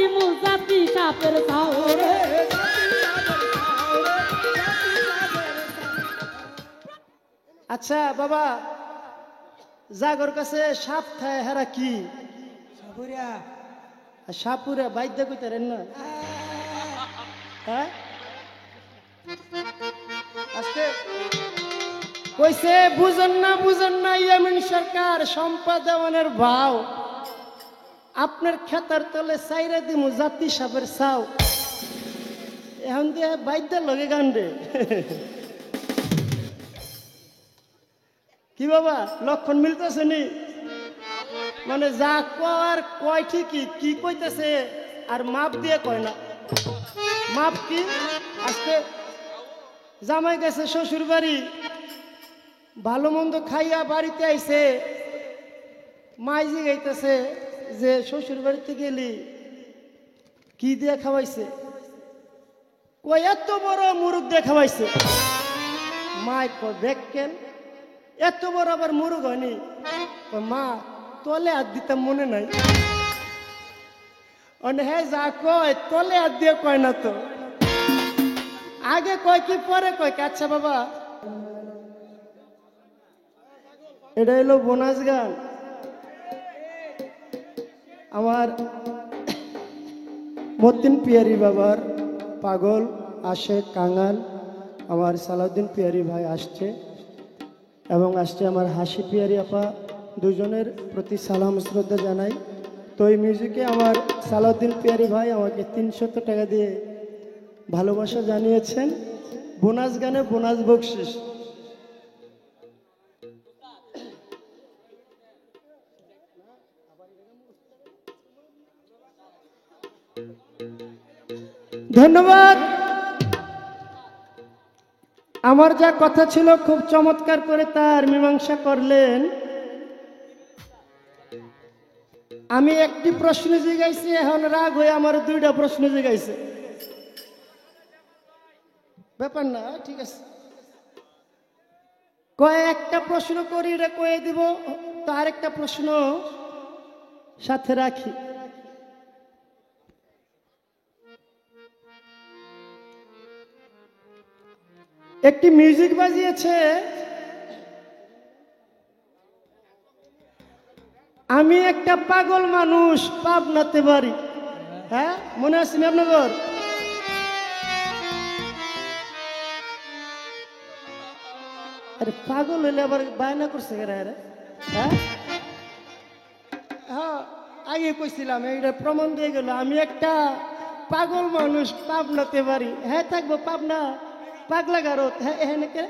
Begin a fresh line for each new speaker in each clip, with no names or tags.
দিমু জাতি সাপের সাউরে।
আচ্ছা বাবা, জাগর কাছে সাপ থায় হেরা কি সাপুরে বাইদ্য কইতারেন না? হ্যাঁ আজকে কইছে বুঝেন না ইয়ামিন সরকার সম্পাদনের ভাও, আপনার খেতার তলে সাইরা দিমু জাতি সাপের সাও। এখন দিয়ে বাইদ্যের লগে গান্ডে কি বাবা লক্ষণ মিলতেছে নি? মানে যা কয় কয় ঠিকই, কি কইতেছে আর মাপ দিয়ে কয় না। মাপ কি? আজকে জামাই গেছে শ্বশুর বাড়ি, ভালো মন্দ খাইয়া বাড়িতে আইছে, মাইজি গাইতেছে যে শ্বশুর বাড়িতে গেলি কি দিয়ে খাওয়াইছে? কই এত বড় মুরগ দিয়ে খাওয়াইছে। মাই কয় দেখেন এত বড় আবার মুরগ হয়নি। মা তলে হাত দিতাম মনে নাই। হ্যাঁ যা কয় তলে হাত দিয়ে কয় না তো, আগে কয় কি পরে কয় কি? আচ্ছা বাবা, এটা হলো বোনাস গান। আমার মতিন পিয়ারি বাবার পাগল আসে কাঙাল আমার সালাউদ্দিন পিয়ারি ভাই আসছে, এবং আসছে আমার হাসি পিয়ারি আপা, দুজনের প্রতি সালাম শ্রদ্ধা জানাই। তো এই মিউজিকে আমার সালাউদ্দিন পিয়ারি ভাই আমাকে 300 টাকা দিয়ে ভালোবাসা জানিয়েছেন। বোনাস গানে বোনাস বকশিস। ধন্যবাদ। আমার যা কথা ছিল খুব চমৎকার করে তার মীমাংসা করলেন। আমি একটি প্রশ্ন জিগাইছি, এখন রাগ হয়ে আমার 2টা প্রশ্ন জিগাইছে। ব্যাপার না, ঠিক আছে। একটা প্রশ্ন করি রে কয়ে দিব, তার একটা প্রশ্ন সাথে রাখি। একটি মিউজিক বাজিয়েছে, আমি একটা পাগল মানুষ পাবনাতে বাড়ি। হ্যাঁ মনে আসেনি আপনাদের? আরে পাগল হইলে আবার বায়না করছে রে? হ্যাঁ হ্যাঁ আগে কইছিলাম, এইটা প্রমাণ দিয়ে গেল। আমি একটা পাগল মানুষ পাবনাতে বাড়ি। হ্যাঁ থাকবো পাবনা পাগলা গারত। হ্যাঁ এখানে কে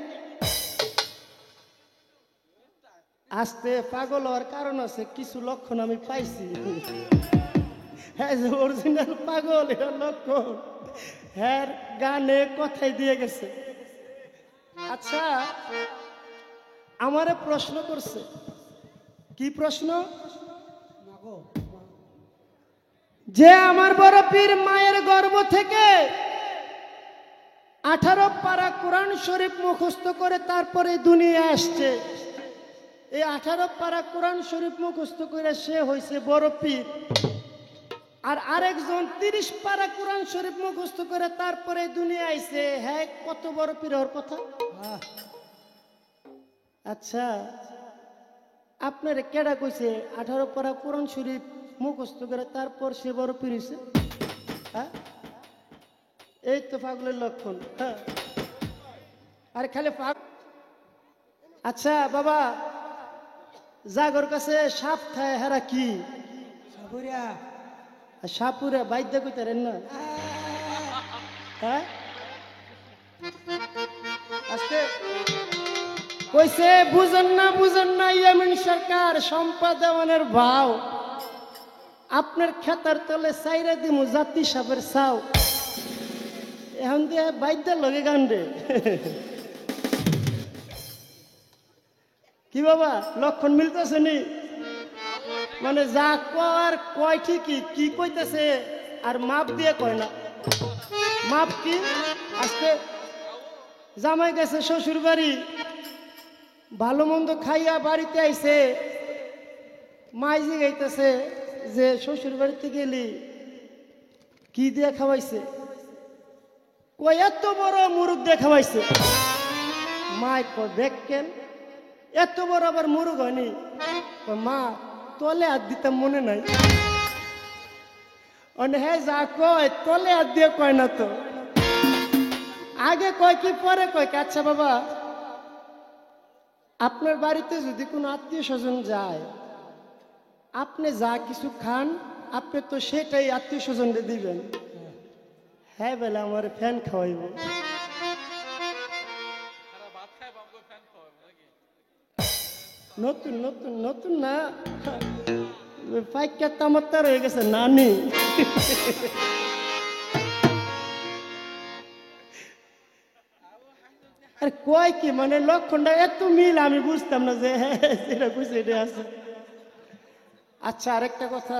আসতে পাগল হওয়ার কারণ আছে, কিছু লক্ষণ আমি পাইছি। হ্যাঁ যে অরিজিনাল পাগল এর লক্ষণ হ্যাঁ গানে কথাই দিয়ে গেছে। আচ্ছা আমারে প্রশ্ন করছে, কি প্রশ্ন? যে আমার বড় পীর মায়ের গর্ভ থেকে 18 পারা কোরআন শরীফ মুখস্থ করে তারপরে দুনিয়া আসছে, এই 18 পারা কোরআন শরীফ মুখস্থ করে সে হয়েছে বড় পীর, আর আরেকজন 30 পারা কোরআন শরীফ মুখস্থ করে তারপরে দুনিয়া আইছে। হ্যাঁ কত বড় পীর হওয়ার কথা? আচ্ছা আপনারে কেডা কইছে 18 পারা কোরআন শরীফ মুখস্থ করে তারপর সে বড় পীর হইছে? হ্যাঁ এই তো পাগলের লক্ষণ। হ্যাঁ আরে খালি আচ্ছা বাবা, জাগর কাছে সাপ থায় হেরা কি সাপুরে বাইদ্য কইতারেন না? হ্যাঁ আজকে কইছে বুঝেন না ইয়ামিন সরকার সম্পাদনের ভাও, আপনার খেতার তলে সাইরা দিমু জাতি সাপের সাও। এখন দিয়ে বাইদ্যের লগে গান্ডে কি বাবা লক্ষণ মিলতেছে নি? মানে যা কয় কয় ঠিকই, কি কইতেছে আর মাপ দিয়ে কয় না। মাপ কি? আজকে জামাই গেছে শ্বশুর বাড়ি, ভালো মন্দ খাইয়া বাড়িতে আইছে, মাইজি গাইতেছে যে শ্বশুর বাড়িতে গেলি কি দিয়ে খাওয়াইছে? কই এত বড় মুরগ দিয়ে খাওয়াইছে। মায় কয় দেখেন এত বড় আবার মুরগ হয়নি। মা তলে হাত দিতাম মনে নাই। হ্যাঁ যা কয় তলে হাত দিয়ে কয় না তো, আগে কয় কি পরে কয় কি? আচ্ছা বাবা, আপনার বাড়িতে যদি কোনো আত্মীয় স্বজন যায়, আপনি যা কিছু খান আপনি তো সেটাই আত্মীয় স্বজনকে দিবেন। হ্যাঁ বেলা আমার ফ্যান খাওয়াইব। নতুন নতুন নতুন না, পাইকার তামাত্তার হয়ে গেছে নানি। আর কয় কি মানে লক্ষণটা এত মিল আমি বুঝতাম না যে হ্যাঁ যেটা বুঝে এটা আছে। আচ্ছা আরেকটা কথা,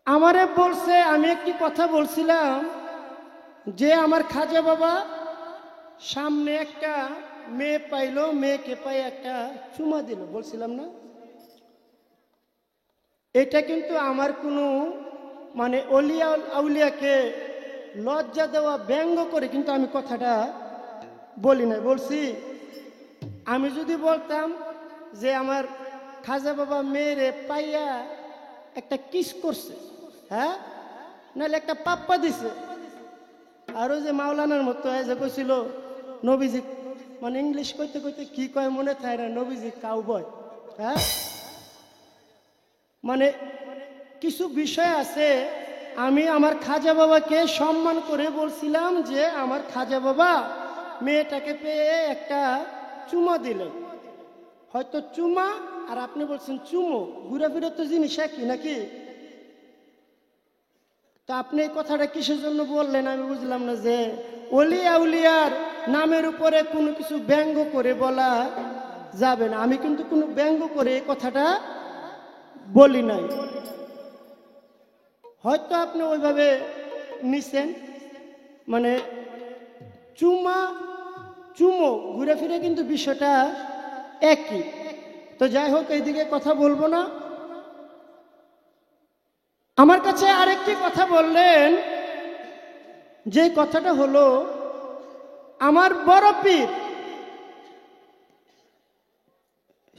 আমারে বলছে, আমি একটি কথা বলছিলাম যে আমার খাজা বাবা সামনে একটা মেয়ে পাইলো, মেয়েকে পাই একটা চুমা দিল, বলছিলাম না? এটা কিন্তু আমার কোনো মানে অলিয়া আউলিয়াকে লজ্জা দেওয়া ব্যঙ্গ করে কিন্তু আমি কথাটা বলি না। বলছি আমি যদি বলতাম যে আমার খাজা বাবা মেয়েরে পাইয়া একটা কিস করছে, হ্যাঁ, নাহলে একটা পাপ্পা দিছে, আরো যে মাওলানার মতো যে কইছিল নবীজি, মানে ইংলিশ কইতে কইতে কি কয় মনে থাকে না, নবীজি কাউবয়, হ্যাঁ, মানে কিছু বিষয় আছে। আমি আমার খাজা বাবাকে সম্মান করে বলছিলাম যে আমার খাজা বাবা মেয়েটাকে পেয়ে একটা চুমা দিলেন। হয়তো চুমা আর আপনি বলছেন চুমো, ঘুরে ফিরে তো জিনিস একই নাকি? তো আপনি এই কথাটা কিসের জন্য বললেন আমি বুঝলাম না। যে অলি আউলিয়ার নামের উপরে কোনো কিছু ব্যঙ্গ করে বলা যাবে না। আমি কিন্তু কোনো ব্যঙ্গ করে এই কথাটা বলি নাই। হয়তো আপনি ওইভাবে নিছেন, মানে চুমা চুমো ঘুরে ফিরে কিন্তু বিষয়টা একই। তো যাই হোক, এইদিকে কথা বলবো না। আমার কাছে আরেকটি কথা বললেন, যে কথাটা হলো আমার বড় পীর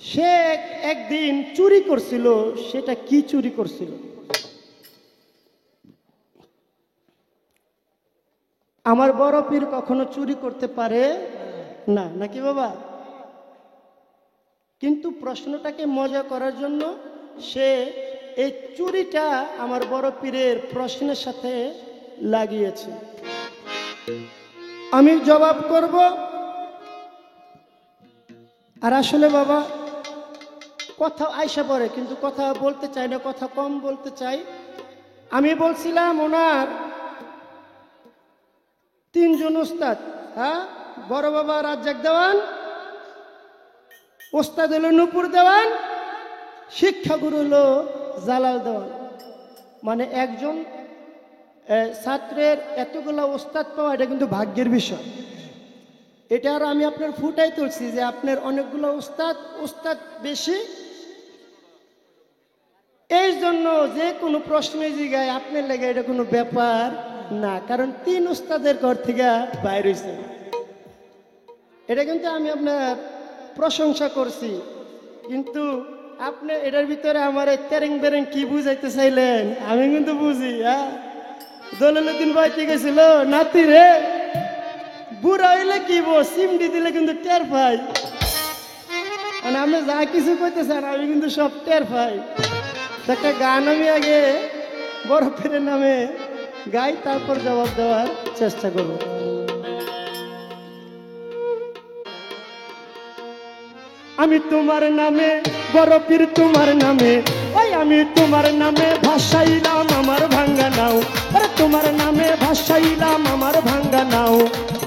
সে একদিন চুরি করছিল। সেটা কি চুরি করছিল? আমার বড় পীর কখনো চুরি করতে পারে না, নাকি বাবা? কিন্তু প্রশ্নটাকে মজা করার জন্য সে এই চুরিটা আমার বড় পীরের প্রশ্নের সাথে লাগিয়েছে। আমি জবাব করব। আর আসলে বাবা কথা আইসা পড়ে, কিন্তু কথা বলতে চাই না, কথা কম বলতে চাই। আমি বলছিলাম ওনার তিনজন উস্তাদ, হ্যাঁ, বড় বাবা রাজ্জাক দেওয়ান, ওস্তাদ হলো নূপুর দেওয়ান, শিক্ষাগুরু হলো জালাল দেওয়ান। মানে একজন ছাত্রের এতগুলো ওস্তাদ পাওয়া এটা কিন্তু ভাগ্যের বিষয়। এটা আর আমি আপনার ফুটাই তুলছি যে আপনার অনেকগুলো ওস্তাদ বেশি, এই জন্য যে কোনো প্রশ্নে জিগায় আপনার লেগে এটা কোনো ব্যাপার না, কারণ তিন ওস্তাদের ঘর থেকে বাইর হয়েছে। এটা কিন্তু আমি আপনার প্রশংসা করছি, কিন্তু আপনি এটার ভিতরে আমার এই তেরেং বেরেং কি বুঝাইতে চাইলেন আমি কিন্তু বুঝি। হ্যাঁ, দলিলুদ্দিন ভাই কি গেছিল, নাতি রে বুড়া হইলে কি সিমডি দিলে কিন্তু টের পাই, মানে আপনি যা কিছু কইতেছেন আমি কিন্তু সব টের পাই। একটা গান আমি আগে বড় পীরের নামে গাই, তারপর জবাব দেওয়ার চেষ্টা করব। আমি তোমার নামে বড় পীর, তোমার নামে ওই আমি তোমার নামে ভাসাইলাম আমার ভাঙ্গা নাও, আরে তোমার নামে ভাসাইলাম আমার ভাঙ্গা নাও।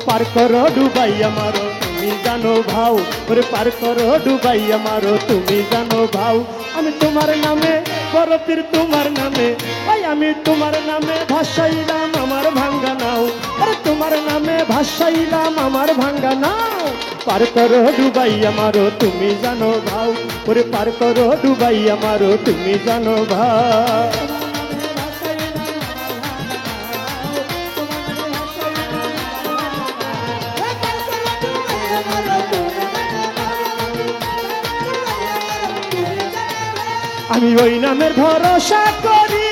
পার করো ডুবাই আমারো তুমি জানো ভাও, ওরে পার করো ডুবাই আমারো তুমি জানো ভাও। আমি তোমার নামে বড় পীর, তোমার নামে ওই আমি তোমার নামে ভাসাইলাম আমার ভাঙ্গা নাও, আরে তোমার নামে ভাসাইলাম আমার ভাঙ্গা নাও। পার করো ডুবাই আমারো তুমি জানো ভাও, ওরে পার করো ডুবাই আমারো তুমি জানো ভাও। আমি ওই নামের ভরসা করি,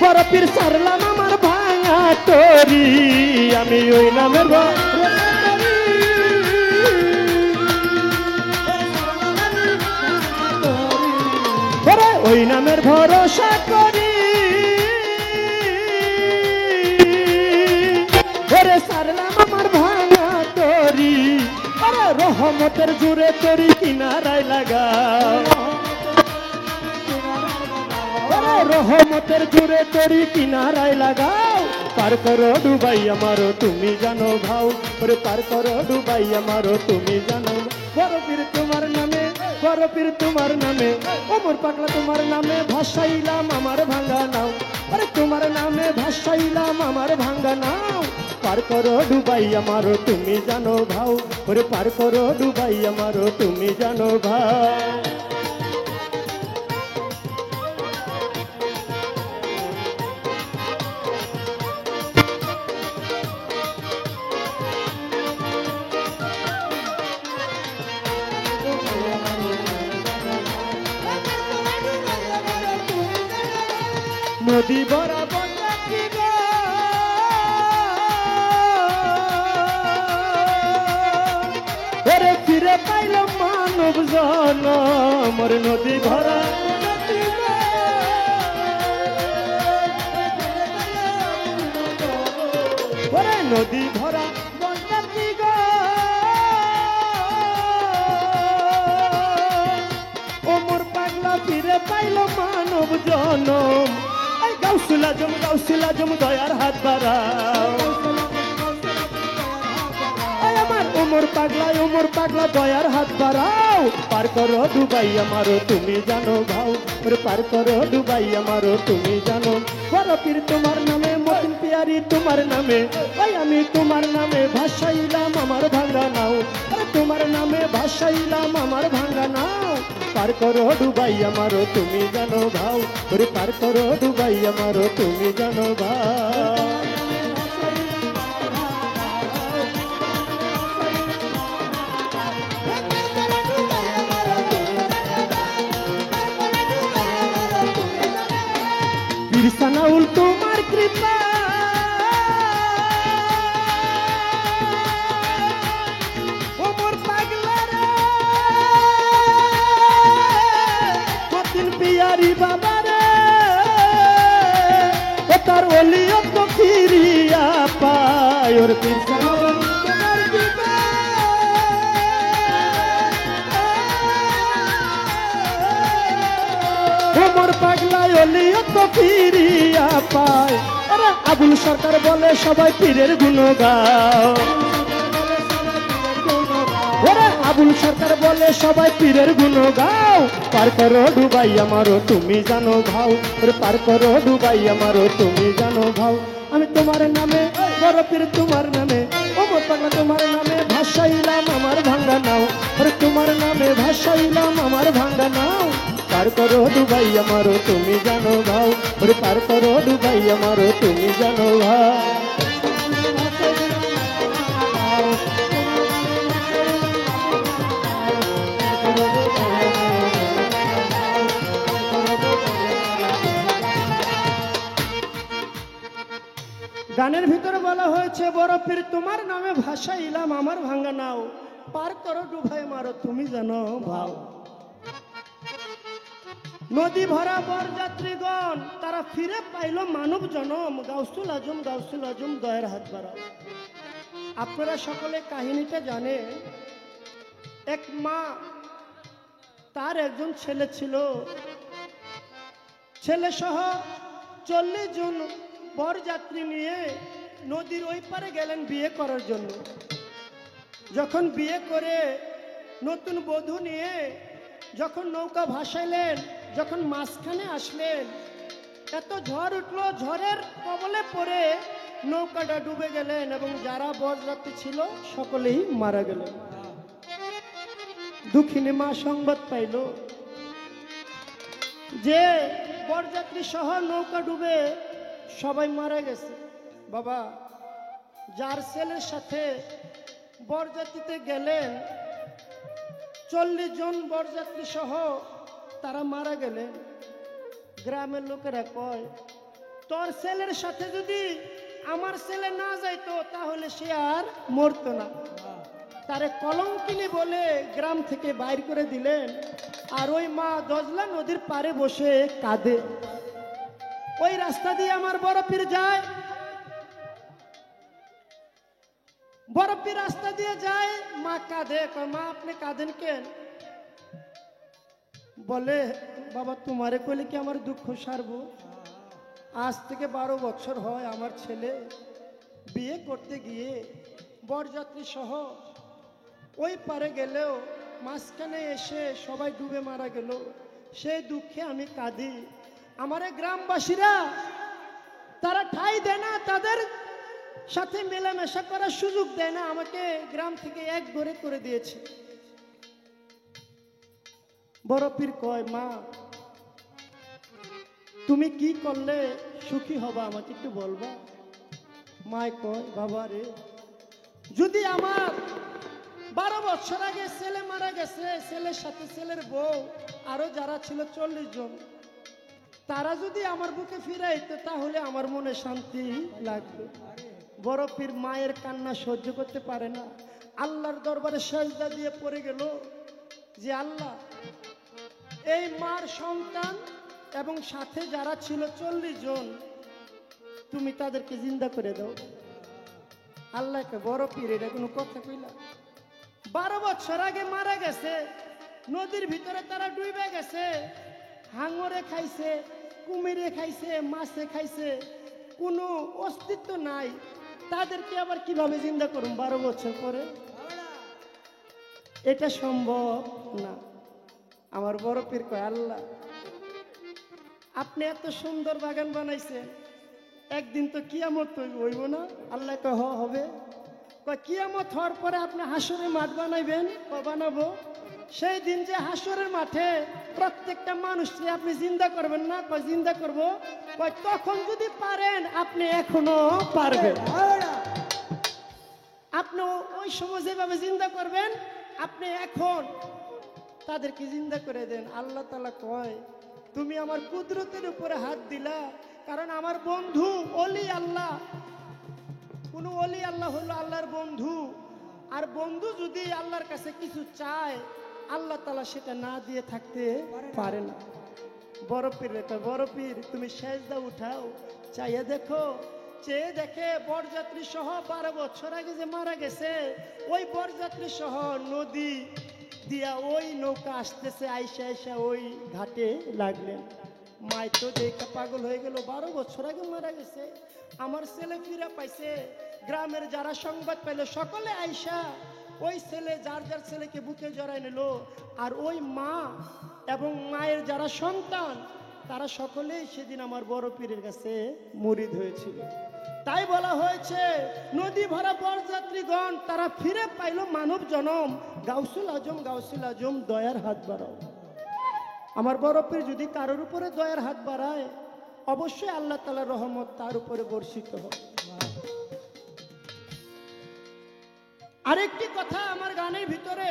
বড় পীর সারলাম আমার ভাঙা তরি। আমি ওই নামের ভরসা করি, ওরে ওই নামের ভরসা করি, ওরে সারলাম আমার ভাঙা তরি। আরে রহমতের জুড়ে তরি কিনারায় লাগাও, আরে রহমতের জুড়ে তরি কিনারায় লাগাও। পার করো ডুবাই আমারো তুমি জানো ভাও, ওরে পার করো ডুবাই আমারো তুমি জানো। বড় পীর তোমার নামে, বড় পীর তোমার নামে, ওমর পাগলা তোমার নামে ভাসাইলাম আমার ভাঙ্গা নাও, আরে তোমার নামে ভাসাইলাম আমার ভাঙ্গা নাও। পার করো ডুবাই আমারো তুমি জানো ভাও, ওরে পার করো ডুবাই আমারো তুমি জানো ভাও। নদী বরাবর রাখিব, ওরে ফিরে পাইল মানব জনম, ওরে নদী ভরা ওরে নদী ভরা বন্যাতি গো, ওমর পাগলা ফিরে পাইল মানব জনম। গাউসুল আজম, গাউসুল আজম দয়ার হাত বাড়াও, আমার ওমর পাগলা, ওমর পাগলা দয়ার হাত বাড়াও। পার করো ডুবাই আমারো তুমি জানো ভাও, ওরে পার করো ডুবাই আমারো তুমি জানো। বড় পীর তোমার নামে, মতিন পিয়ারি তোমার নামে, ওই আমি তোমার নামে ভাসাইলাম আমার ভাঙ্গা নাও, আরে তোমার নামে ভাসাইলাম আমার ভাঙ্গা নাও। পার করো ডুবাই আমারো তুমি জানো ভাও, ওরে পার করো ডুবাই আমারো তুমি জানো ভাও। বিরসানাউল তোমার কৃপা, ওমর পাগলা রে মতিন পিয়ারি বাবা রে, ও তার ওলিয়ত ফিরিয়া পায়, ওর বিরসানাউল তোমার কৃপা। ওমর পাগলা ওলিয়ত ফিরিয়া পায়, আরে আবুল সরকার বলে সবাই পীরের গুণ গাও, ওরে আবুল সরকার বলে সবাই পীরের গুণ গাও। পার করো ডুবাই আমারো তুমি জানো ভাও, ওরে পার করো ডুবাই আমারো তুমি জানো ভাও। আমি তোমার নামে, বড় পীর তোমার নামে, ওমর পাগলা তোমার নামে ভাসাইলাম আমার ভাঙ্গা নাও, ওরে তোমার নামে ভাসাইলাম আমার ভাঙ্গা নাও। পার করো ডুবাই আমারো তুমি জানো ভাও, ওরে পার করো ডুবাই আমারো তুমি জানো ভাও। গানের ভিতরে বলা হয়েছে বড় পীর তোমার নামে ভাসাইলাম আমার ভাঙ্গা নাও, পার করো ডুবাই মারো তুমি জানো ভাও। নদী ভরা বরযাত্রীগণ তারা ফিরে পাইল মানব জনম, গাউসুল আজম, গাউসুল আজম দয়ের হাত বাড়াও। আপনারা সকলে কাহিনীটা জানেন। এক মা, তার একজন ছেলে ছিল, ছেলে সহ 40 জন বরযাত্রী নিয়ে নদীর ওই পারে গেলেন বিয়ে করার জন্য। যখন বিয়ে করে নতুন বধূ নিয়ে যখন নৌকা ভাসাইলেন, যখন মাঝখানে আসলেন, এত ঝড় উঠলো, ঝড়ের কবলে পড়ে নৌকাটা ডুবে গেলেন এবং যারা বরযাত্রী ছিল সকলেই মারা গেলেন। দুঃখিনী মা সংবাদ পাইল যে বরযাত্রী সহ নৌকা ডুবে সবাই মারা গেছে। বাবা, যার ছেলের সাথে বরযাত্রীতে গেলেন 40 জন বরযাত্রী সহ তারা মারা গেলেন। গ্রামের লোকেরা কয়, তোর ছেলের সাথে যদি আমার ছেলে না যাইতো তাহলে সে আর মরতো না। তারে কলঙ্কিনী বলে গ্রাম থেকে বাইর করে দিলেন। আর ওই মা দজলা নদীর পাড়ে বসে কাঁদে। ওই রাস্তা দিয়ে আমার বড় পীর যায়, বড় পীর রাস্তা দিয়ে যায়, মা কাঁদে। কয়, মা আপনি কাঁদেন কেন? বলে, বাবা তোমারে কইলে কি আমার দুঃখ সারবো? আজ থেকে 12 বছর হয় আমার ছেলে বিয়ে করতে গিয়ে বরযাত্রী সহ ওই পারে গেলেও মাঝখানে এসে সবাই ডুবে মারা গেল। সেই দুঃখে আমি কাঁদি। আমার গ্রামবাসীরা তারা ঠাঁই দেয় না, তাদের সাথে মেলামেশা করার সুযোগ দেয় না। আমাকে গ্রাম থেকে এক ঘরে করে দিয়েছে। বড় পীর কয়, মা তুমি কি করলে সুখী হবা আমাকে একটু বলবা? মায় কয়, বাবা রে, যদি আমার 12 বছর আগে ছেলে মারা গেছে, ছেলের সাথে ছেলের বউ আরো যারা ছিল 40 জন, তারা যদি আমার বুকে ফিরাইতো তাহলে আমার মনে শান্তি লাগবে। বড় পীর মায়ের কান্না সহ্য করতে পারে না, আল্লাহর দরবারে সেজদা দিয়ে পড়ে গেল যে আল্লাহ, এই মার সন্তান এবং সাথে যারা ছিল 40 জন, তুমি তাদেরকে জিন্দা করে দাও। আল্লাহকে বড় পীর এটা কোনো কথা কইলা? 12 বছর আগে মারা গেছে, নদীর ভিতরে তারা ডুবে গেছে, হাঙরে খাইছে, কুমিরে খাইছে, মাছে খাইছে, কোনো অস্তিত্ব নাই। তাদেরকে আবার কিভাবে জিন্দা করুন 12 বছর পরে? এটা সম্ভব না। আমার বড় পীর কয়, আল্লাহ আপনি এত সুন্দর বাগান বানাইছেন, একদিন তো কিয়ামত হইব না? আল্লাহ কয়, হবে। কয়, কিয়ামত হওয়ার পরে আপনি হাসরের মাঠ বানাইবেন? বানাবো। সেই দিন যে হাসরের মাঠে প্রত্যেকটা মানুষকে আপনি জিন্দা করবেন না? কয়, জিন্দা করব। কয়, তখন যদি পারেন আপনি এখনো পারবেন। আপনি ওই সময় যেভাবে জিন্দা করবেন আপনি এখন তাদেরকে জিন্দা করে দেন। আল্লাহ তাআলা কয়, তুমি আমার কুদরতের উপরে হাত দিলা, কারণ আমার বন্ধু ওলি আল্লাহ। কোন ওলি আল্লাহ হলো আল্লাহর বন্ধু, আর বন্ধু যদি আল্লাহর কাছে কিছু চায় আল্লাহ তাআলা সেটা না দিয়ে থাকতে পারে না। বড় পীর রেখা, বড় পীর তুমি সেজদা উঠাও, চাইয়া দেখো। চেয়ে দেখে বরযাত্রী সহ 12 বছর আগে যে মারা গেছে, ওই বরযাত্রী সহ নদী দিয়া ওই নৌকা আসতেছে, আইসা আইসা ওই ঘাটে লাগলেন। মাই তো দেখে পাগল হয়ে গেল, 12 বছর আগে মারা গেছে, আমার ছেলে ফিরে পাইছে। গ্রামের যারা সংবাদ পাইল সকলে আইসা ওই ছেলে যার যার ছেলেকে বুকে জড়াই নিল। আর ওই মা এবং মায়ের যারা সন্তান তারা সকলেই সেদিন আমার বড় পীরের কাছে মুরিদ হয়েছিল। তাই বলা হয়েছে, নদী ভরা বরযাত্রীগণ তারা ফিরে পাইল মানব জনম। গাউসুল আজম, গাউসুল আজম দয়ার হাত বাড়াও। আমার বড় পীর যদি কারোর উপরে দয়ার হাত বাড়ায় অবশ্যই আল্লাহ তাআলার রহমত তার উপরে বর্ষিত হবে। আরেকটি কথা আমার গানের ভিতরে,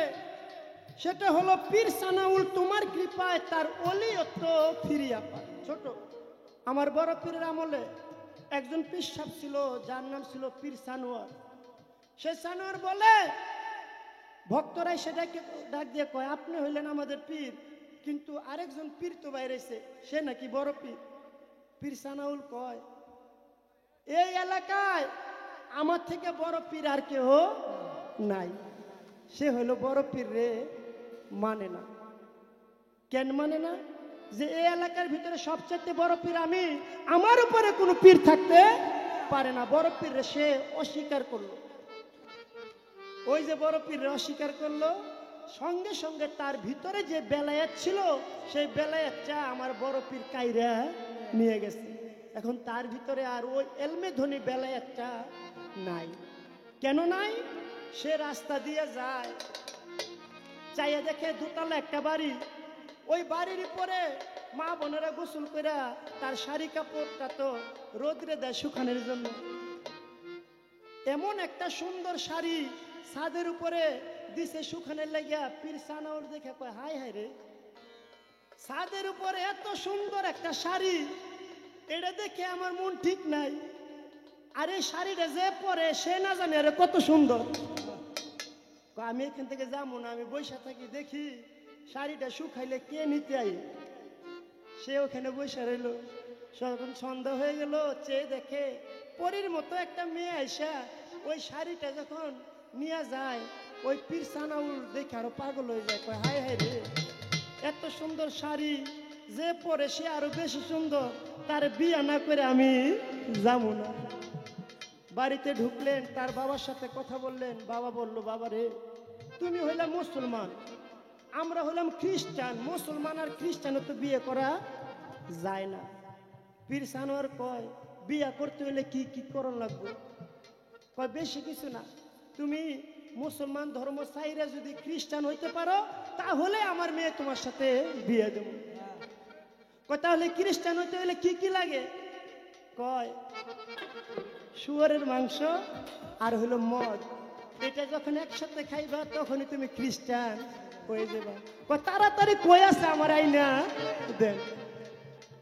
সেটা হলো পীর সানাউল তোমার কৃপায় তার ওলিয়ত ফিরিয়া পায়। ছোট আমার বড় পীরের আমলে একজন পীর সাহেব ছিল, যার নাম ছিল পীর সানোয়ার। সে সানোয়ার বলে, ভক্তরাই সেটাকে ডাক দিয়ে কয়, আপনি হইলেন আমাদের পীর, কিন্তু আরেকজন পীর তো বাইরেছে, সে নাকি বড় পীর। পীর সানাউল কয়, এই এলাকায় আমার থেকে বড় পীর আর কেউ নাই। সে হইল বড় পীর রে মানে না। কেন মানে না? যে এই এলাকার ভিতরে সবচেয়ে বড় পীর আমি, আমার উপরে কোনো পীর থাকতে পারে না। বড় পীর রে সে অস্বীকার করলো। ওই যে বড় পীর রে অস্বীকার করলো, সঙ্গে সঙ্গে তার ভিতরে যে বেলায়েত ছিল সেই বেলায়েতটা আমার বড় পীর কাইরা নিয়ে গেছে। এখন তার ভিতরে আর ওই এলমে ধনী বেলায় একটা নাই। কেন নাই? সে রাস্তা দিয়ে যায়, চাইয়া দেখে দোতলা একটা বাড়ি, ওই বাড়ির উপরে মা বোনেরা গোসল করে তার শাড়ি কাপড়টা তো রোদ্রে দেয় শুকানোর জন্য। এমন একটা সুন্দর শাড়ি ছাদের উপরে দিছে শুকানোর লাগিয়া। পীর সানাউর দেখে কয় হাই হাই রে, ছাদের উপরে এত সুন্দর একটা শাড়ি, এটা দেখে আমার মন ঠিক নাই। আর এই শাড়িটা যে পরে সে না জানে আরে কত সুন্দর। আমি এখান থেকে যাবো না, আমি বৈশা থাকি, দেখি শাড়িটা শুকাইলে কে নিতে আই। সে ওখানে বৈশা রইল। যখন সন্ধ্যা হয়ে গেল, চেয়ে দেখে পরীর মতো একটা মেয়ে আইসা ওই শাড়িটা যখন নিয়ে যায়, ওই পীর সানাউল দেখে আরো পাগল হয়ে যায়, কয় হাই হাই রে, এত সুন্দর শাড়ি যে পরে সে আরো বেশি সুন্দর, তার বিয়ে না করে আমি যাবো না। বাড়িতে ঢুকলেন, তার বাবার সাথে কথা বললেন। বাবা বলল, বাবা রে, তুমি হইলাম মুসলমান, আমরা হলাম খ্রিস্টান, মুসলমান আর খ্রিস্টানও তো বিয়ে করা যায় না। পীর সানোয়ার কয়, বিয়ে করতে হলে কি কি করণ লাগবে? কয় বেশি কিছু না, তুমি মুসলমান ধর্ম চাইরা যদি খ্রিস্টান হইতে পারো তাহলে আমার মেয়ে তোমার সাথে বিয়ে দেব। কয় তাহলে খ্রিস্টান হইতে হলে কি কি লাগে? কয় শুয়োরের মাংস আর হলো মদ, এটা যখন একসাথে খাইবা তখনই তুমি খ্রিস্টান হয়ে যাবা। কয় তাড়াতাড়ি কই আছে আমার আইনা দেন,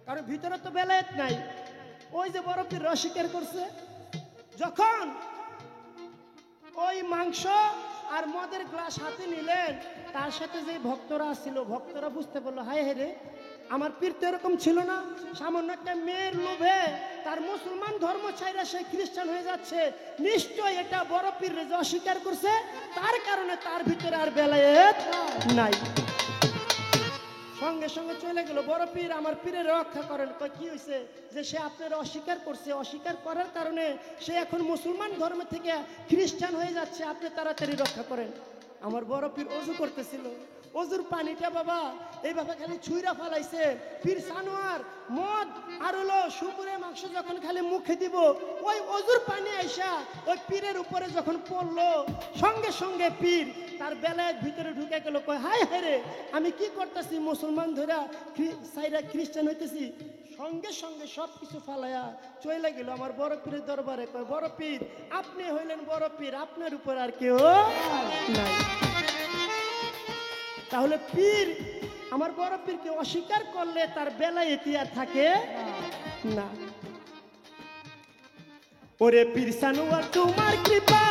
কারণ ভিতরে তো বেলায়েত নাই। ওই যে বড় পীর অস্বীকার করছে, যখন ওই মাংস আর মদের গ্লাস হাতে নিলেন, তার সাথে যে ভক্তরা ছিল, ভক্তরা বুঝতে পারলো হায় হে রে, আমার পীর তো এরকম ছিল না, সামান্য একটা মেয়ের লোভে তার মুসলমান ধর্ম ছাইরা সে খ্রিস্টান হয়ে যাচ্ছে, নিশ্চয় এটা বড় পীর যে অস্বীকার করছে, তার কারণে তার ভিতরে আর বেলায়েত নাই। সঙ্গে সঙ্গে চলে গেল, বড় পীর আমার পীরের রক্ষা করেন। কয় কি হয়েছে? যে সে আপনার অস্বীকার করছে, অস্বীকার করার কারণে সে এখন মুসলমান ধর্ম থেকে খ্রিস্টান হয়ে যাচ্ছে, আপনি তাড়াতাড়ি রক্ষা করেন। আমার বড় পীর অজু করতেছিল, অজুর পানিটা বাবা এইভাবে খালি ছুঁড়া ফালাইছে। পীর সানোয়ার মদ আর হলো শুকুরের মাংস যখন খালি মুখে দিব, ওই অজুর পানি আইসা ওই পীরের উপরে যখন পড়লো, সঙ্গে সঙ্গে পীর তার বেলায়েত ভিতরে ঢুকে গেল। কয় হায় হায় রে, আমি কি করতেছি, মুসলমান ধরা সাইরা খ্রিস্টান হইতেছি। সঙ্গে সঙ্গে সব কিছু ফালাইয়া চলে গেল আমার বড় পীরের দরবারে। কয় বড় পীর, আপনি হইলেন বড় পীর, আপনার উপর আর কেউ নাই। তাহলে পীর, আমার বড় পীরকে অস্বীকার করলে তার বেলায়েতি আর থাকে না। ওরে পীর সানোয়ার তোমার কৃপা,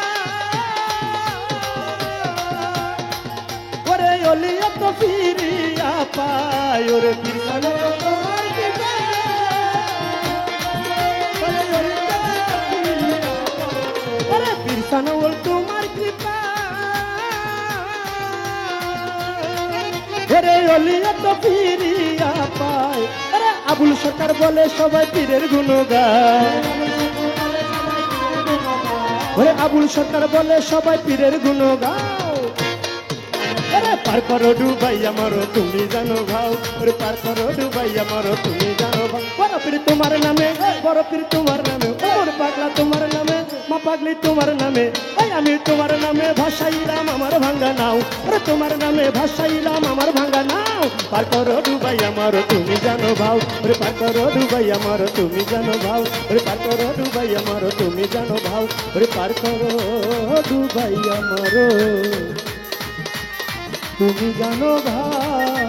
ওরে অলিয়া তো ফিরিয়া পায়। ওরে পীর সানোয়ার তোমার কৃপা, ওরে পীর সানোয়ার তোমার কৃপা, ওরে অলিয়া তো ফিরিয়া পায়। আরে আবুল সরকার বলে সবাই পীরের গুণগান, ওরে আবুল সরকার বলে সবাই পীরের গুণগান। আরে পার করো ডুবাই আমারও তুমি জানো ভাও, ওরে পার করো ডুবাই আমারও তুমি জানো ভাও। বড় পীর তোমার নামে, বড় পীর তোমার নামে, ওর পাগলা তোমার নামে, মা পাগলি তোমার নামে, এই আমি তোমার নামে ভাসাইলাম আমার ভাঙ্গা নাও। ওরে তোমার নামে ভাসাইলাম আমার ভাঙ্গা নাও। পার করো ডুবাই আমারও তুমি জানো ভাও, ওরে পার করো ডুবাই আমারও তুমি জানো ভাও, ওরে পার করো ডুবাই আমারও তুমি জানো ভাও, ওরে পার করো ডুবাই আমারও তুমি জানো ভাই।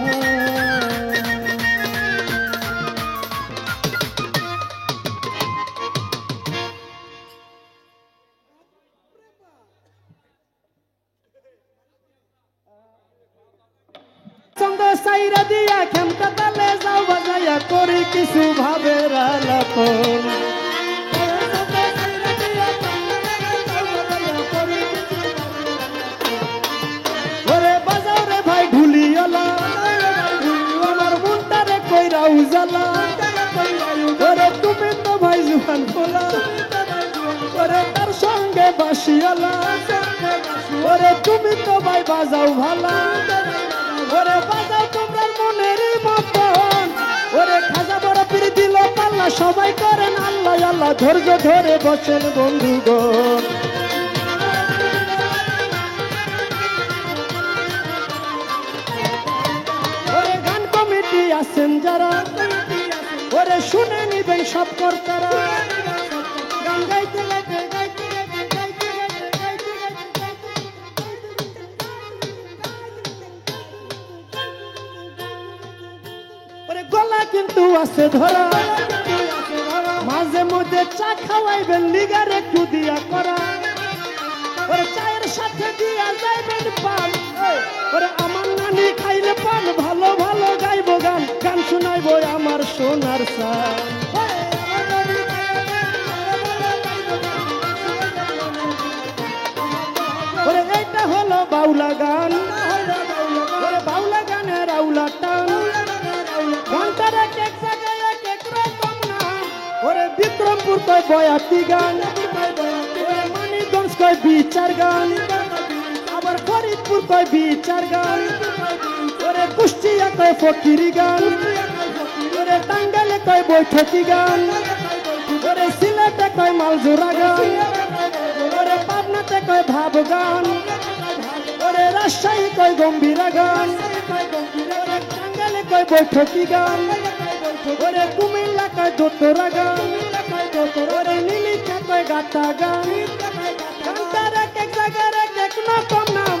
চন্দ সাইরা দিয়া খেমটা তালে যাও বাজাইয়া করি কিছু ভাবের আলাপন। উজালা ওরে তুমি তো ভাই জুহান খোলা, ওরে তার সঙ্গে বাসিয়ালা, ওরে তুমি তো ভাই বাজাও ভালা, ওরে বাজাও তোমরা মনের মতন। ওরে খাজা বড় পীর দিল পাল্লা সবাই করেন আল্লাহ আল্লাহ, ধৈর্য ধরে বসেন বন্ধুগণ। ওরে গান কমিটি আছেন যারা, ওরে শুনে নিবেন সব কর্তারা। গান গাইতে গাইতে গাইতে গাইতে গাইতে গাইতে গাইতে গাইতে ওরে গলা কিন্তু আছে ধরা, মাঝে মধ্যে চা খাওয়াইবেন লিগার একটু দিয়া করা। ওরে চায়ের সাথে দিয়া যাইবেন পান, ওরে আমার নানি খাইলে পান। ভালো ভালো গাইবো গান, গান শুনাইবো আমার সোনার সান। ওরে এইটা হলো বাউলা গান, ওরে বাউলা গানের আউলা টান। গানটার এক এক জায়গায় এক এক রকম নাম, ওরে বিক্রমপুর কয় বয়াতি গান, ওরে মানিকগঞ্জ কয় বিচার গান, আবার ফরিদপুর কয় বিচার গান, ওরে কুষ্টিয়া কয় ফকিরি গান, ওরে টাঙ্গাইলে কয় বৈঠকি গান, ওরে সিলেটে কয় মালজোড়া গান, ওরে পাবনাতে কয় ভাব গান, ওরে রাজশাহী কয় গম্ভীরা গান, ওরে টাঙ্গাইলে কয় বৈঠকি গান, ওরে কুমিল্লা কয় দোতরা গান, ওরে নীলিখা কয় গাতা গান। গানটার এক এক জায়গার এক এক রকম নাম।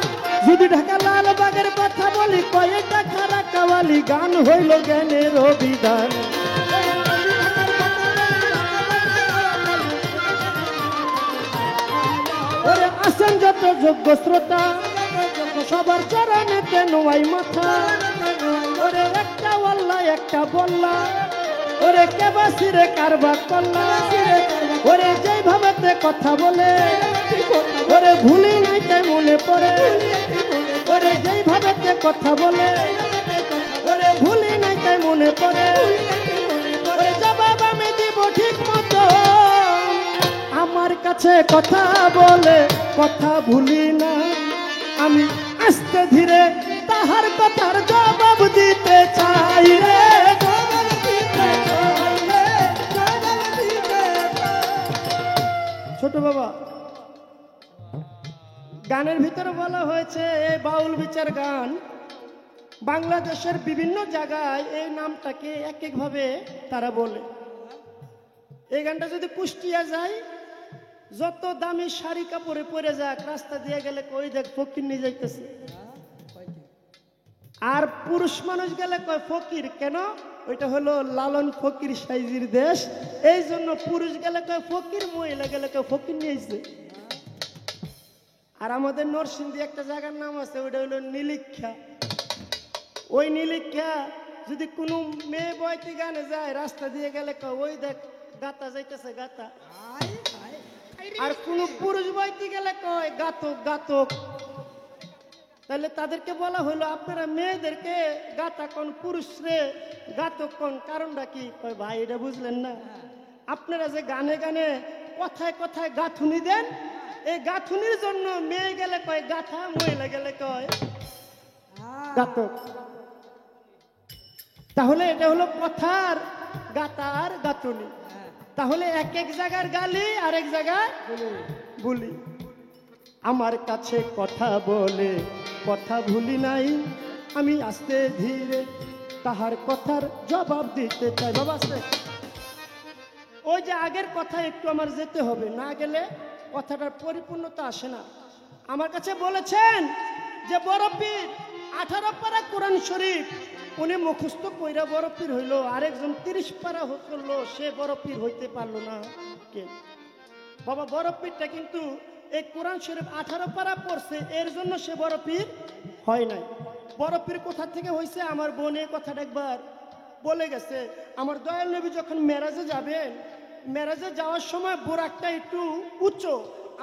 যদি ঢাকা লালবাগের কথা বলি কয়েকটা খারা কাওয়ালি গান হইল জ্ঞানের অভিধান। ওরে আসেন যত যোগ্য শ্রোতা, সবার চরণেতে নোয়াই মাথা। ওরে একটা ওয়াল্লা একটা বল্লা, ওরে কেবাসিরে কারবার করলা। ওরে যেই ভাবেতে কথা বলে, ওরে ভুলি নাই তাই মনে পড়ে। ওরে যেই ভাবেতে কথা বলে, ওরে ভুলি নাই তাই মনে পড়ে। ওরে জবাব আমি দিব ঠিক মতো, আমার কাছে কথা বলে কথা ভুলি না। আমি আস্তে ধীরে তাহার কথার জবাব দিতে চাই রে। ছোট বাবা, গানের ভিতরে বলা হয়েছে এই বাউল বিচার গান বাংলাদেশের বিভিন্ন জায়গায় এই নামটাকে এক এক ভাবে তারা বলে। এই গানটা যদি কুষ্টিয়া যায়, যত দামি শাড়ি কাপড়ে পরে যাক, রাস্তা দিয়ে গেলে কই দেখ ফকির নিয়ে যাইতেছে। আর পুরুষ মানুষ গেলে কয় ফকির। কেন? ওইটা হলো লালন ফকির সাইজির দেশ, এই জন্য পুরুষ গেলে কয় ফকির, মহিলা গেলে কয় ফকির নিয়েছে। আর আমাদের নরসিংদী একটা জায়গার নাম আছে, ওইটা হলো নীলিক্ষা। ওই নীলিক্ষা যদি কোনো মেয়ে বয়তি গানে যায়, রাস্তা দিয়ে গেলে কয় ওই দেখ গাতা যাইতেছে গাতা। আর কোন পুরুষ বয়তি গেলে কয় গাতক গাতক। তাহলে তাদেরকে বলা হলো আপনারা মেয়েদেরকে গাতা কোন, পুরুষরে গাতক কোন, কারণটা কি? কয় ভাই এটা বুঝলেন না, আপনারা যে গানে গানে কথায় কথায় গাঁথুনি দেন, এই গাঁথুনির জন্য মেয়ে গেলে কয় গাথা, মহিলা গেলে কয় গাতক। তাহলে এটা হলো কথার গাতার গাঁথুনি। তাহলে এক এক জায়গার গালি আর এক জায়গায় বলি। আমার কাছে কথা বলে কথা ভুলি নাই, আমি আস্তে ধীরে তাহার কথার জবাব দিতে চাই। বাবা আস্তে, ওই যে আগের কথা একটু আমার যেতে হবে, না গেলে কথাটার পরিপূর্ণতা আসে না। আমার কাছে বলেছেন যে বড় পীর 18 পারা কোরআন শরীফ উনি মুখস্থ কইরা বড় পীর হইল, আরেকজন 30 পারা করলো, সে বড় পীর হইতে পারলো না। কে বাবা? বড় পীরটা কিন্তু এই কোরআন শরীফ 18 পারা পড়ছে, এর জন্য সে বড় পীর হয় নাই। বড় পীর কোথা থেকে হয়েছে? আমার বোন এই কথাটা একবার বলে গেছে। আমার দয়াল নবী যখন মেরাজে যাবেন, মেরাজে যাওয়ার সময় বোরাকটা একটু উচ্চ,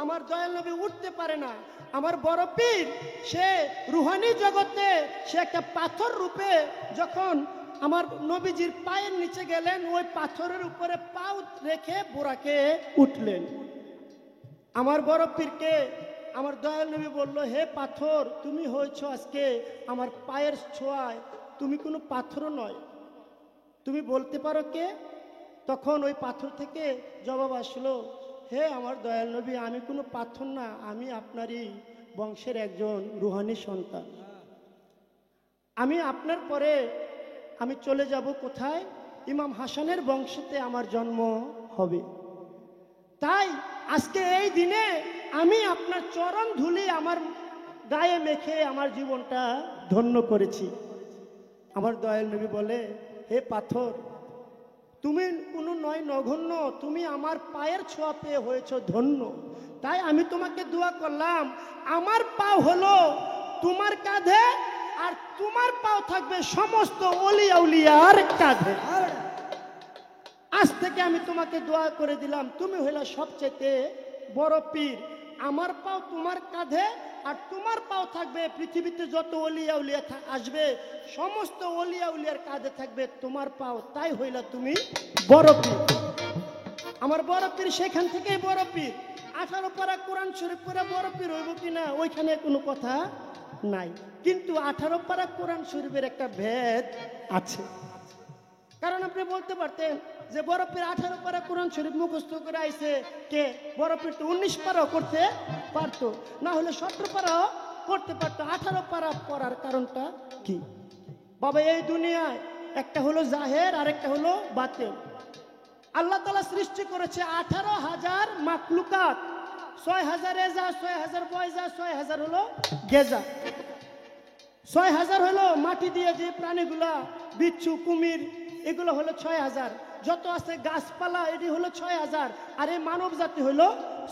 আমার দয়াল নবী উঠতে পারে না। আমার বড় পীর সে রুহানি জগতে সে একটা পাথর রূপে যখন আমার নবীজির পায়ের নিচে গেলেন, ওই পাথরের উপরে পাও রেখে বোরাকে উঠলেন। আমার বড় পীরকে আমার দয়াল নবী বলল, হে পাথর, তুমি হয়েছ আজকে আমার পায়ের ছোঁয়ায়, তুমি কোনো পাথরও নয়, তুমি বলতে পারো কে? তখন ওই পাথর থেকে জবাব আসলো, হে আমার দয়াল নবী, আমি কোনো পাথর না, আমি আপনারই বংশের একজন রুহানি সন্তান। আমি আপনার পরে আমি চলে যাব কোথায়? ইমাম হাসানের বংশেতে আমার জন্ম হবে। তাই আজকে এই দিনে আমি আপনার চরণ ধুলি আমার গায়ে মেখে আমার জীবনটা ধন্য করেছি। আমার দয়াল নবী বলে, হে পাথর, তুমি কোনো নয় নগণ্য, তুমি আমার পায়ের ছোঁয়া পেয়ে হয়েছ ধন্য। তাই আমি তোমাকে দোয়া করলাম, আমার পাও হলো তোমার কাঁধে, আর তোমার পাও থাকবে সমস্ত ওলি আউলিয়ার কাঁধে। আজ থেকে আমি তোমাকে দোয়া করে দিলাম, তুমি হইলা সবচেয়ে বড় পীর। আমার পাও তোমার কাঁধে, আর তোমার পাও থাকবে পৃথিবীতে যত ওলিয়া উলিয়া আসবে সমস্ত ওলিয়া উলিয়ার কাঁধে থাকবে তোমার পাও। তাই হইলা তুমি বড় পীর। আমার বড় পীর সেখান থেকেই বড় পীর। 18 পারা কোরআন শরীফ করে বড় পীর হইব কিনা ওইখানে কোনো কথা নাই, কিন্তু 18 পারা কোরআন শরীফের একটা ভেদ আছে। কারণ আপনি বলতে পারতেন যে বড় পীর 18 পারা কোরআন শরীফ মুখস্থ করে আইছে, কে বড় পীর তো 19 পারাও করতে পারতো, না হলে 17 পারাও করতে পারতো। 18 পারা পড়ার কারণটা কি? বাবা, এই দুনিয়ায় একটা হলো জাহের আর একটা হলো বাতিল। আল্লাহ তাআলা সৃষ্টি করেছে 18,000 মাখলুকাত, 6,000 এজা, 6,000 বয়জা, 6,000 হলো গেজা। 6,000 হলো মাটি দিয়ে যে প্রাণীগুলা, বিচ্ছু, কুমির, এগুলো হলো 6,000। যত আছে গাছপালা, এটি হলো 6,000। আর এই মানব জাতি হলো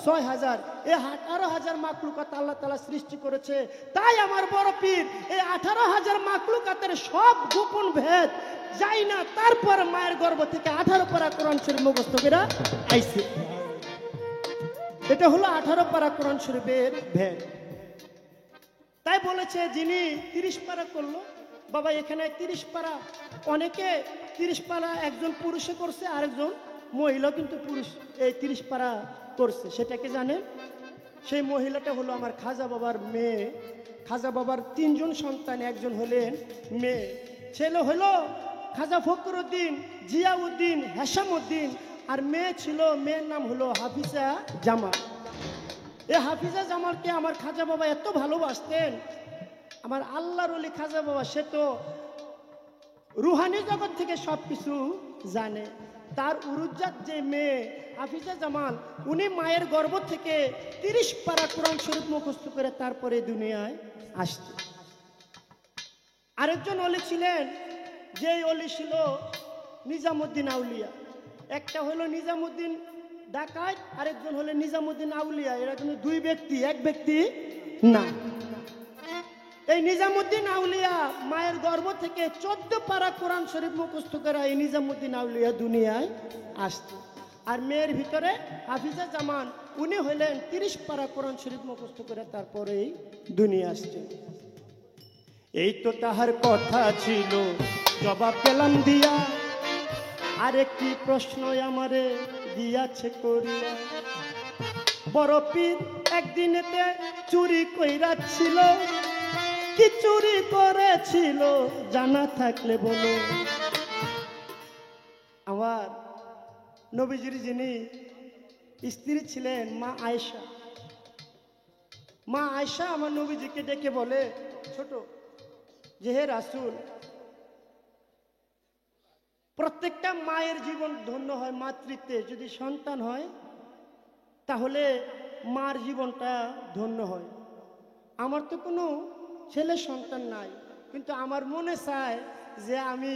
6,000। এই 18,000 মাখলুকাত আল্লাহ তাআলা সৃষ্টি করেছে। তাই আমার বড় পীর এই 18,000 মাখলুকাতের সব গোপন ভেদ যাই না, তারপর মায়ের গর্ভ থেকে 18 পারা কোরআন শরীফ মুখস্থ করে আইছে। এটা হলো 18 পারা কোরআন শরীফের ভেদ। তাই বলেছে যিনি 30 পারা করলো, বাবা এখানে 30 পারা, অনেকে 30 পারা একজন পুরুষে করছে, আরেকজন মহিলা কিন্তু পুরুষ এই 30 পারা করছে। সেটাকে জানেন? সেই মহিলাটা হলো আমার খাজা বাবার মেয়ে। খাজা বাবার 3 জন সন্তান, একজন হলেন মেয়ে। ছেলে হলো খাজা ফখরুদ্দিন, জিয়াউদ্দিন, হেসামউদ্দিন, আর মেয়ে ছিল, মেয়ের নাম হলো হাফিজা জামাল। এই হাফিজা জামালকে আমার খাজা বাবা এত ভালোবাসতেন। আমার আল্লাহর ওলি খাজা বাবা, সে তো রুহানি জগৎ থেকে সবকিছু জানে। তার উরুজ্জাত যে মেয়ে হাফিজা জামাল, উনি মায়ের গর্ভ থেকে 30 পারা কোরআন শরীফ মুখস্থ করে তারপরে দুনিয়ায় আসছে। আরেকজন ওলি ছিলেন, যে ওলি ছিল নিজামুদ্দিন আউলিয়া। একটা হলো নিজামুদ্দিন ডাকাত, আরেকজন হলো নিজামুদ্দিন আউলিয়া। এরা কিন্তু দুই ব্যক্তি, এক ব্যক্তি না। এই নিজামুদ্দিন আউলিয়া মায়ের গর্ভ থেকে 14 পারা কোরআন শরীফ মুখস্থ করা এই নিজামুদ্দিন আউলিয়া দুনিয়ায় আসছে। আর মেয়ের ভিতরে হাফিজা জামান, উনি হলেন 30 পারা কোরআন শরীফ মুখস্থ করে তারপরেই দুনিয়া আসছে। এই তো তাহার কথা ছিল, জবাব পেলাম দিয়া, আরেকটি প্রশ্ন আমারে দিয়াছে করিয়া। বড় পীর একদিনেতে চুরি কইরাছিল, কি চুরি করেছিল জানা থাকলে বলো। আমার নবীজির যিনি স্ত্রী ছিলেন মা আয়েশা, মা আয়েশা আমার নবীজিকে ডেকে বলে, ছোট, যে হে রাসূল, প্রত্যেকটা মায়ের জীবন ধন্য হয় মাতৃত্বে। যদি সন্তান হয় তাহলে মার জীবনটা ধন্য হয়। আমার তো কোনো ছেলে সন্তান নাই, কিন্তু আমার মনে চায় যে আমি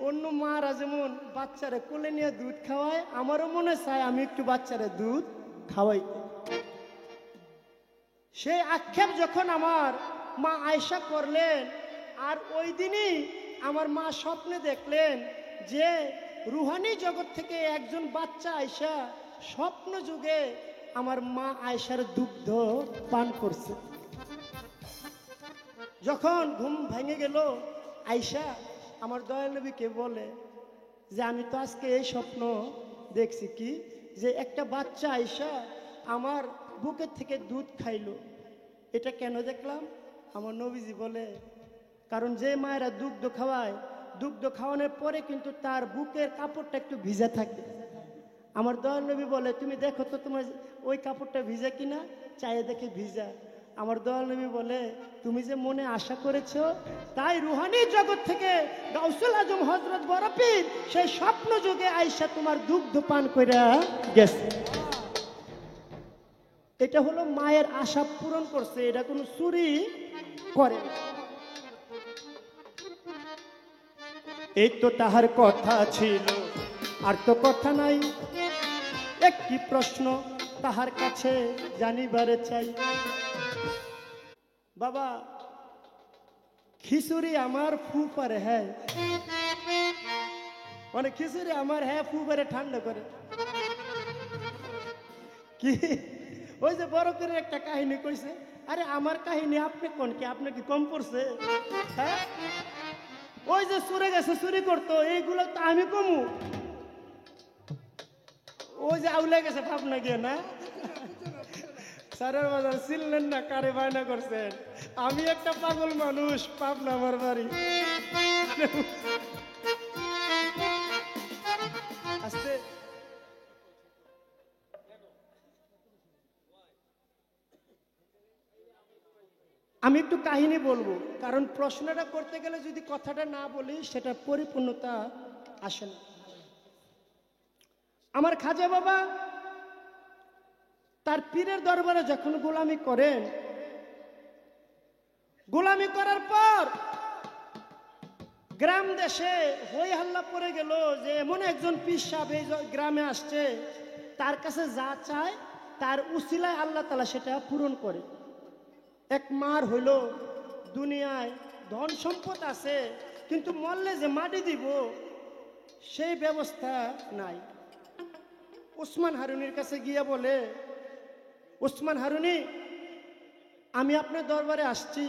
অন্য মারা যেমন বাচ্চারা কোলে নিয়ে দুধ খাওয়ায়, আমারও মনে চায় আমি একটু বাচ্চারা দুধ খাওয়াই। সেই আক্ষেপ যখন আমার মা আয়েশা করলেন, আর ওই দিনই আমার মা স্বপ্নে দেখলেন যে রুহানি জগৎ থেকে একজন বাচ্চা আয়েশা স্বপ্ন যুগে আমার মা আয়েশার দুগ্ধ পান করছে। যখন ঘুম ভেঙে গেল, আয়েশা আমার দয়াল নবীকে বলে যে আমি তো আজকে এই স্বপ্ন দেখছি, কি যে একটা বাচ্চা আয়েশা আমার বুকের থেকে দুধ খাইলো। এটা কেন দেখলাম? আমার নবীজি বলে, কারণ যে মায়েরা দুগ্ধ খাওয়ায় দুগ্ধ খাওয়ানোর পরে কিন্তু তার বুকের কাপড়টা একটু ভিজে থাকে। আমার দয়াল নবী বলে, তুমি দেখো তো তোমার ওই কাপড়টা ভিজে কিনা, চায়ে দেখে ভিজা। আমার দয়াল নবী বলে, তুমি যে মনে আশা করেছো, তাই রুহানি জগৎ থেকে গাউসুল আজম হযরত বড় পীর সেই স্বপ্ন যুগে আয়েশা তোমার দুগ্ধ পান কইরা গেছে। এটা হলো মায়ের আশা পূরণ করছে, এটা কোনো চুরি করে না। এই তো তাহার কথা ছিল, আর তো কথা নাই। একটি প্রশ্ন তাহার কাছে জানিবারে চাই, বাবা খিচুড়ি আমার ফু পারে, হ্যাঁ মানে খিচুড়ি আমার হ্যাঁ ফু পারে ঠান্ডা করে কি? ওই যে বড় করে একটা কাহিনী কইছে, আরে আমার কাহিনী আপনি কোন কি, আপনি কি কম পড়ছে? হ্যাঁ, ওই যে চুরে গেছে চুরি করতো, এইগুলো তো আমি কমু। ওই যে আউলে গেছে পাবনা গিয়ে না, সারের বাজার ছিলেন না, কারে বায়না করছেন। আমি একটা পাগল মানুষ, পাবনা আমার বাড়ি। আস্তে আমি একটু কাহিনী বলবো, কারণ প্রশ্নটা করতে গেলে যদি কথাটা না বলি সেটা পরিপূর্ণতা আসে না। আমার খাজা বাবা তার পীরের দরবারে যখন গোলামি করেন, গোলামি করার পর গ্রাম দেশে হই হাল্লা পড়ে গেল যে এমন একজন পীর সাহেব এই গ্রামে আসছে, তার কাছে যা চায় তার উসিলায় আল্লাহ তাআলা সেটা পূরণ করে। এক মার হইল, দুনিয়ায় ধন সম্পদ আছে, কিন্তু মরলে যে মাটি দিব সেই ব্যবস্থা নাই। ওসমান হারুনির কাছে গিয়া বলে, ওসমান হারুনি, আমি আপনার দরবারে আসছি,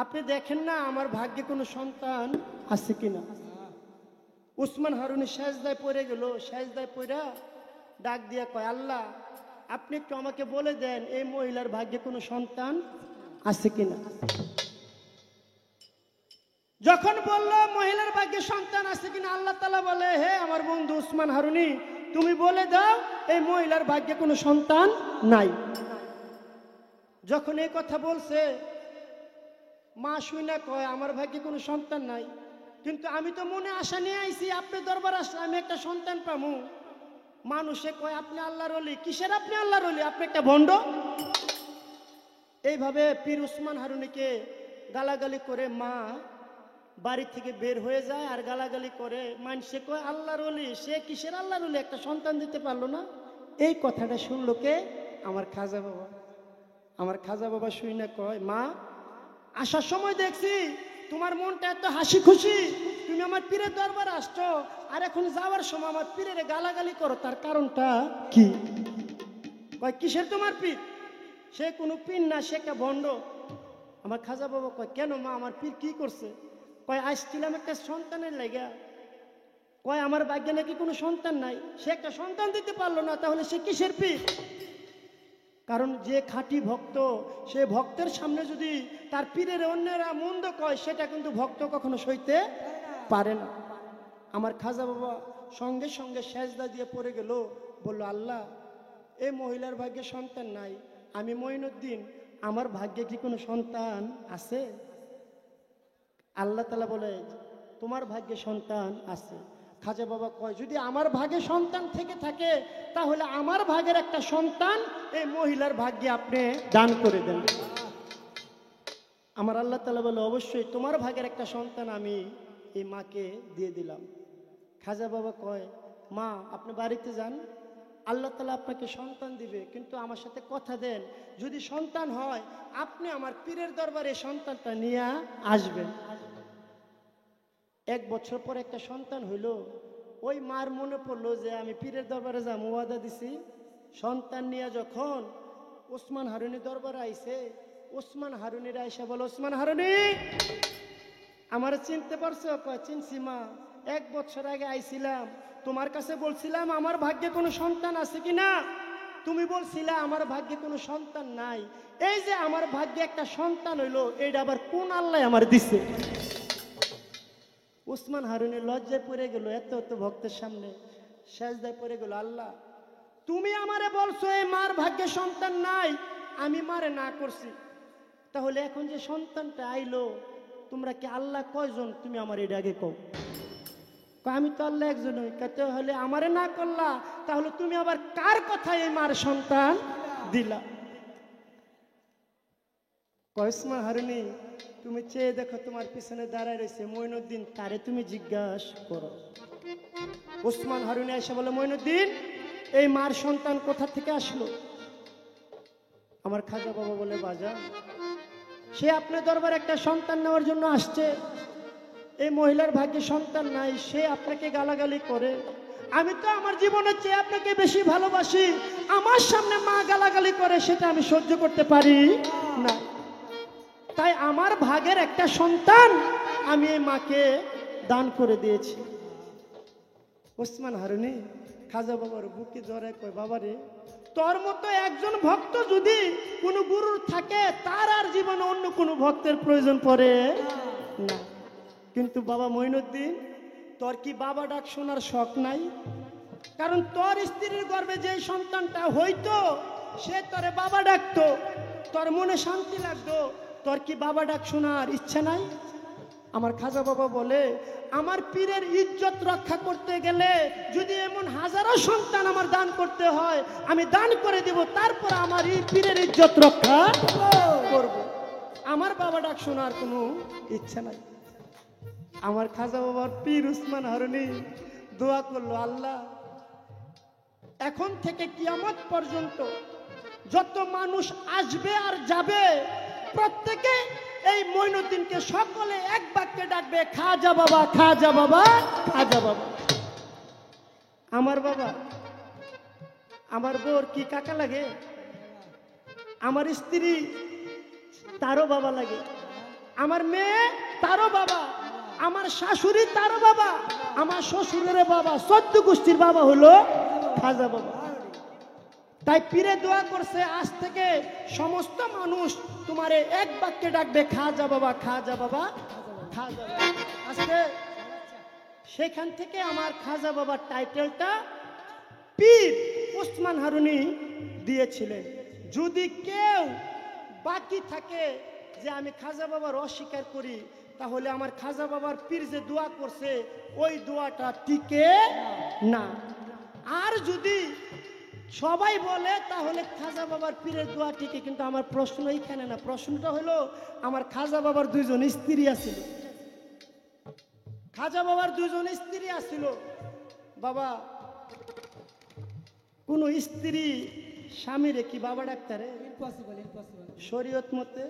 আপনি দেখেন না আমার ভাগ্যে কোনো সন্তান আছে কিনা। ওসমান হারুনি সেজদায় পড়ে গেল, সেজদায় পড়া ডাক দিয়া কয়, আল্লাহ আপনি একটু আমাকে বলে দেন এই মহিলার ভাগ্যে কোনো সন্তান আছে কিনা। যখন বলল মহিলার ভাগ্যে সন্তান আছে কিনা, আল্লাহ তাআলা বলে, হে আমার বন্ধু ওসমান হারুনি, তুমি বলে দাও এই মহিলার ভাগ্যে কোনো সন্তান নাই। যখন এই কথা বলছে, মা শুইনা কয়, আমার ভাগ্যে কোনো সন্তান নাই, কিন্তু আমি তো মনে আশা নিয়ে আইছি আপনার দরবার আসলে আমি একটা সন্তান পামু। মানুষে কয় আপনি আল্লাহর ওলি, কিসের আপনি আল্লাহর ওলি, আপনি একটা ভণ্ড। এইভাবে পীর ওসমান হারুনিকে গালাগালি করে মা বাড়ি থেকে বের হয়ে যায়, আর গালাগালি করে। মানুষে কয় আল্লাহর ওলি, সে কিসের আল্লাহর ওলি, একটা সন্তান দিতে পারলো না। এই কথাটা শুনলো কে? আমার খাজা বাবা। আমার খাজা বাবা শুই না কয়, মা আসার সময় দেখছি তোমার মনটা এত হাসি খুশি, তুমি আমার পীরের দরবারে আসছো, আর এখন যাওয়ার সময় আমার পীরের গালাগালি করো, তার কারণটা কি? কয় কিসের তোমার পীর? সে কোনো পীর না, সে একটা ভণ্ড। আমার খাজা বাবা কয়, কেন মা, আমার পীর কি করছে? কয় আসছিলাম একটা সন্তানের লাগা, কয় আমার ভাগ্যে নাকি কোনো সন্তান নাই, সে একটা সন্তান দিতে পারলো না, তাহলে সে কিসের পীর? কারণ যে খাঁটি ভক্ত, সে ভক্তের সামনে যদি তার পীরের অন্যেরা মন্দ কয়, সেটা কিন্তু ভক্ত কখনো সইতে পারে না। আমার খাজা বাবা সঙ্গে সঙ্গে সেজদা দিয়ে পড়ে গেল, বলল, আল্লাহ এই মহিলার ভাগ্যে সন্তান নাই, আমি মঈনুদ্দিন, আমার ভাগ্যে কি কোনো সন্তান আছে? আল্লাহ তাআলা বলে, তোমার ভাগ্যে সন্তান আছে। খাজা বাবা কয়, যদি আমার ভাগে সন্তান থেকে থাকে, তাহলে আমার ভাগের একটা সন্তান এই মহিলার ভাগ্যে আপনি দান করে দেন। আমার আল্লাহ তাআলা বলে, অবশ্যই তোমার ভাগের একটা সন্তান আমি এই মাকে দিয়ে দিলাম। খাজা বাবা কয়, মা আপনি বাড়িতে যান, আল্লাহ তাআলা আপনাকে সন্তান দিবে, কিন্তু আমার সাথে কথা দেন, যদি সন্তান হয় আপনি আমার পীরের দরবারে সন্তানটা নিয়ে আসবেন। 1 বছর পর একটা সন্তান হইল। ওই মার মনে পড়লো যে আমি পীরের দরবারে যাবো, ওয়াদা দিছি। সন্তান নিয়ে যখন ওসমান হারুনি দরবারে আইছে, ওসমান হারুনির আইসা বলে, ওসমান হারুনি আমার চিনতে পারছো? কয়, চিনছি মা, 1 বছর আগে আইছিলাম, তোমার কাছে বলছিলাম আমার ভাগ্যে কোনো সন্তান আছে কিনা, তুমি বলছিলা আমার ভাগ্যে কোনো সন্তান নাই। এই যে আমার ভাগ্যে একটা সন্তান হইলো, এইটা আবার কোন আল্লাহ আমার দিছে? উসমান হারুনি লজ্জায় পড়ে গেল, এত এত ভক্তের সামনে সেজদায় পড়ে গেল, আল্লাহ তুমি আমারে বলছো এই মার ভাগ্যে সন্তান নাই, আমি মারে না করছি, তাহলে এখন যে সন্তানটা আইলো তোমরা কি আল্লাহ কয়জন, তুমি আমার এটা আগে কও। আমি তো আল্লাহ একজনই, কতে হলে আমারে না করলা, তাহলে তুমি আবার কার কথায় এই মার সন্তান দিলা। উসমান হারুনি তুমি চেয়ে দেখো, তোমার পিছনে দাঁড়ায় রয়েছে মঈনুদ্দিন, তারে তুমি জিজ্ঞাসা করো। উসমান হারুনি এসে বলে, মঈনুদ্দিন এই মার সন্তান কোথা থেকে আসলো? আমার খাজা বাবা বলে, বাজা সে আপনার দরবার একটা সন্তান নেওয়ার জন্য আসছে, এই মহিলার ভাগ্যে সন্তান নাই, সে আপনাকে গালাগালি করে, আমি তো আমার জীবনের চেয়ে আপনাকে বেশি ভালোবাসি, আমার সামনে মা গালাগালি করে সেটা আমি সহ্য করতে পারি না, তাই আমার ভাগের একটা সন্তান আমি এই মাকে দান করে দিয়েছি। উসমান হারুনি খাজা বাবার বুকে জড়ায় কয়, বাবারে তোর মতো একজন ভক্ত যদি কোনো গুরুর থাকে, তার আর জীবনে অন্য কোনো ভক্তের প্রয়োজন পড়ে না। কিন্তু বাবা মঈনুদ্দিন, তোর কি বাবা ডাক শোনার শখ নাই? কারণ তোর স্ত্রীর গর্ভে যে সন্তানটা হইতো সে তোরে বাবা ডাকতো, তোর মনে শান্তি লাগতো, তোর কি বাবা ডাক শোনার ইচ্ছা নাই? আমার খাজা বাবা বলে, আমার পীরের ইজ্জত রক্ষা করতে গেলে যদি এমন হাজারো সন্তান আমার দান করতে হয়, আমি দান করে দেব, তারপর আমার এই পীরের ইজ্জত রক্ষা করব, আমার বাবা ডাক শোনার কোনো ইচ্ছা নাই। আমার খাজা বাবার পীর উসমান হারুনি দোয়া করলো, আল্লাহ এখন থেকে কিয়ামত পর্যন্ত যত মানুষ আসবে আর যাবে, প্রত্যেকে এই মঈনুদ্দিনকে সকলে এক বাক্যে ডাকবে, খাজা বাবা, খাজা বাবা, খাজা বাবা। আমার বাবা, আমার বোর কি কাকা লাগে? আমার স্ত্রী তারও বাবা লাগে, আমার মেয়ে তারও বাবা, আমার শাশুড়ি তারও বাবা, আমার শ্বশুরের বাবা, 14 গোষ্ঠীর বাবা হলো খাজা বাবা। তাই পীরে দোয়া করছে, আজ থেকে সমস্ত মানুষ তোমারে এক বাক্যে ডাকবে, খাজা বাবা, খাজা বাবা, খাজা বাবা। আজকে সেখান থেকে আমার খাজা বাবার টাইটেলটা পীর উসমান হারুনি দিয়েছিলেন। যদি কেউ বাকি থাকে যে আমি খাজা বাবার অস্বীকার করি, তাহলে আমার খাজা বাবার পীর যে দোয়া করছে ওই দোয়াটা টিকে না। আর যদি সবাই বলে তাহলে খাজা বাবার পীরের দোয়া টিকে, কিন্তু আমার প্রশ্ন এইখানে না, প্রশ্নটা হলো আমার খাজা বাবার 2 জন স্ত্রী আছিল, খাজা বাবার 2 জন স্ত্রী আছিল। বাবা কোন স্ত্রী স্বামীরে কি বাবা ডাকতারে? শরীয়ত মতে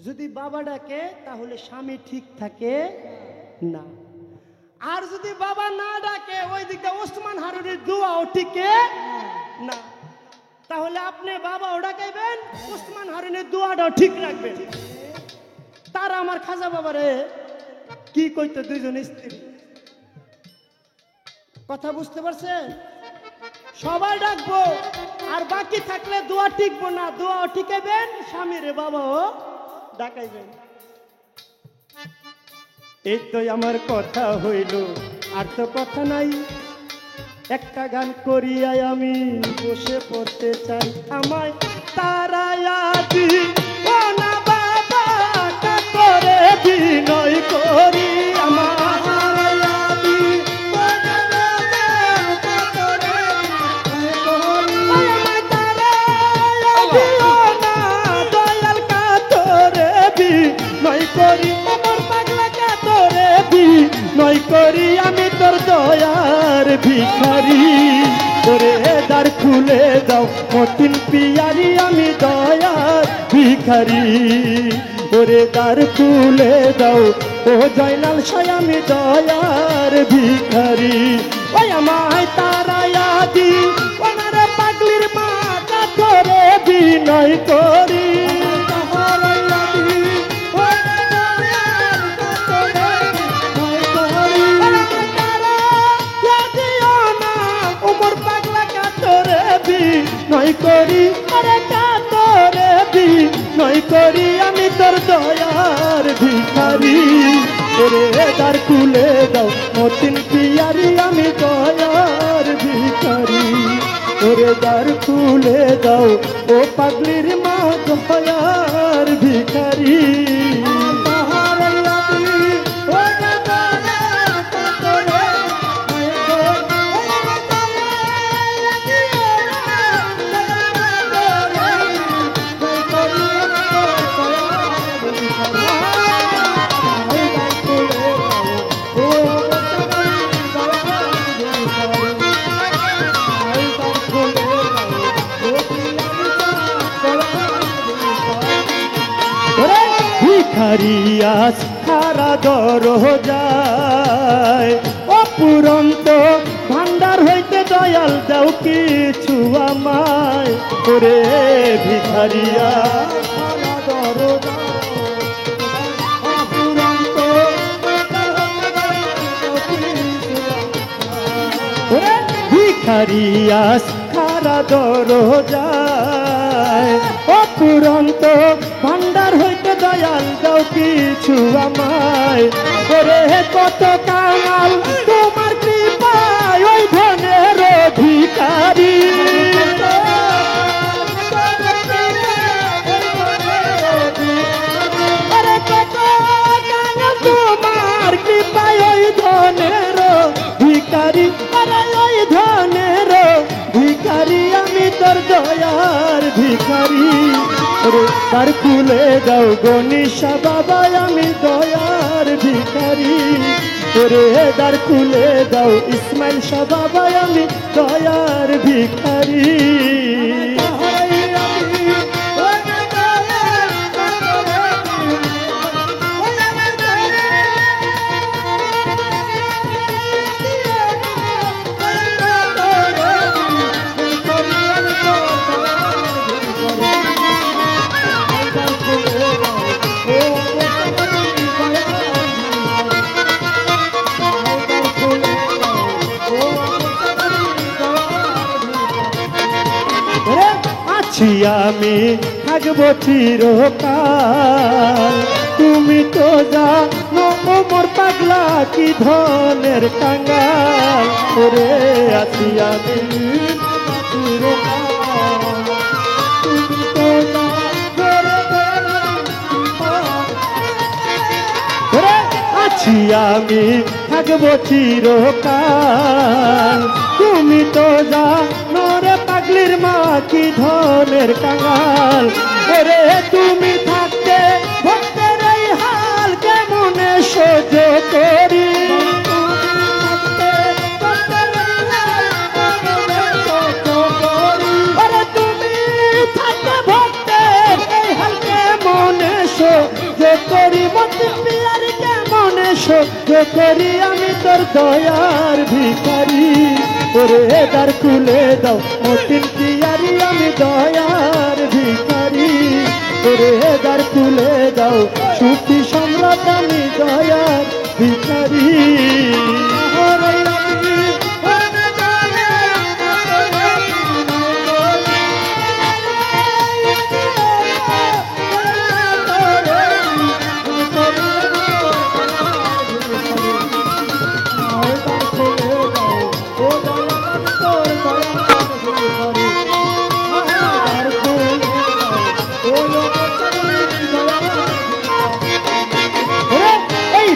যদি বাবা ডাকে তাহলে স্বামী ঠিক থাকে না, আর যদি বাবা না ডাকে ওই দিকটা উসমান হারুনির দোয়াও টিকে না, তাহলে আপনি বাবাও ডাকাইবেন, উসমান হারুনির দোয়াটাও ঠিক রাখবেন। তারা আমার খাজা বাবারে কি কইতো 2 জন স্ত্রী, কথা বুঝতে পারছেন? সবাই ডাকবো, আর বাকি থাকলে দোয়া টিকবো না, দোয়াও টিকাইবেন, স্বামীরে বাবাও ডাকাইবেন। এই তো আমার কথা হইল, আর তো কথা নাই, একটা গান করিয়াই আমি বসে পড়তে চাই। আমায় তারায়া দি ও না বাবা, করে বিনয় করি, আমার নয় করি আমি তোর দয়ার ভিখারি, ওরে দ্বার খুলে দাও মতিন পিয়ারি, আমি দয়ার ভিখারি, ওরে দ্বার খুলে দাও ও জয়নাল সাই, আমি দয়ার ভিখারি। ওই আমায় তারায়া দি ওনারে পাগলির মাথা ধরে বিনয় করি, নয় করি আরে কাতরে বি নয় করি আমি তোর দয়ার ভিখারি, ওরে দ্বার খুলে দাও মতিন পিয়ারি আমি দয়ার ভিখারি ওরে দ্বার খুলে দাও ও পাগলির মা দয়ার ভিখারি ভিখারিয়াস খারা দরজায় অপুরন্ত ভান্ডার হইতে দয়াল দাও কিছু আমায় ওরে ভিখারিয়া খারা দরজায় অপুরন্ত ওরে ভিখারিয়াস খারা দরজায় অপুরন্ত ভান্ডার হইতে দয়াল দাও কিছু আমায় ওরে কত কাঙাল তোমার কৃপায় ওই ধনের অধিকারী ওরে কত কাঙাল তোমার কৃপায় ওই ধনের ভিখারি আরে ওই ধনের ভিখারি আমি তোর দয়ার ভিখারি ওরে দ্বার খুলে দাও গণেশা বাবা আমি দয়ার ভিখারি ওরে দ্বার খুলে দাও ইসমাইল শাহ বাবা আমি দয়ার ভিখারি আছি আমি থাকবো চিরকাল তুমি তো জানো মোর পাগলা কি ধনের কাঙ্গাল ওরে আছি আমি চিরকাল তুমি তো ওরে আছি আমি থাকবো চিরকাল তুমি তো জানো রে পাগলির মা কি ধনের কাঙাল ওরে তুমি থাকতে ভক্তের এই হাল কেমনে সহ্য করি ওরে তুমি থাকতে ভক্তের এই হাল কেমনে সহ্য করি মতি পিয়ারি কেমনে সহ্য করি আমি তোর দয়ার ভিখারি ওরে দ্বার খুলে দাও মতিন পিয়ারি আমি দয়ার ভিখারি ওরে দ্বার খুলে দাও সুখী সম্রাট আমি দয়ার ভিখারি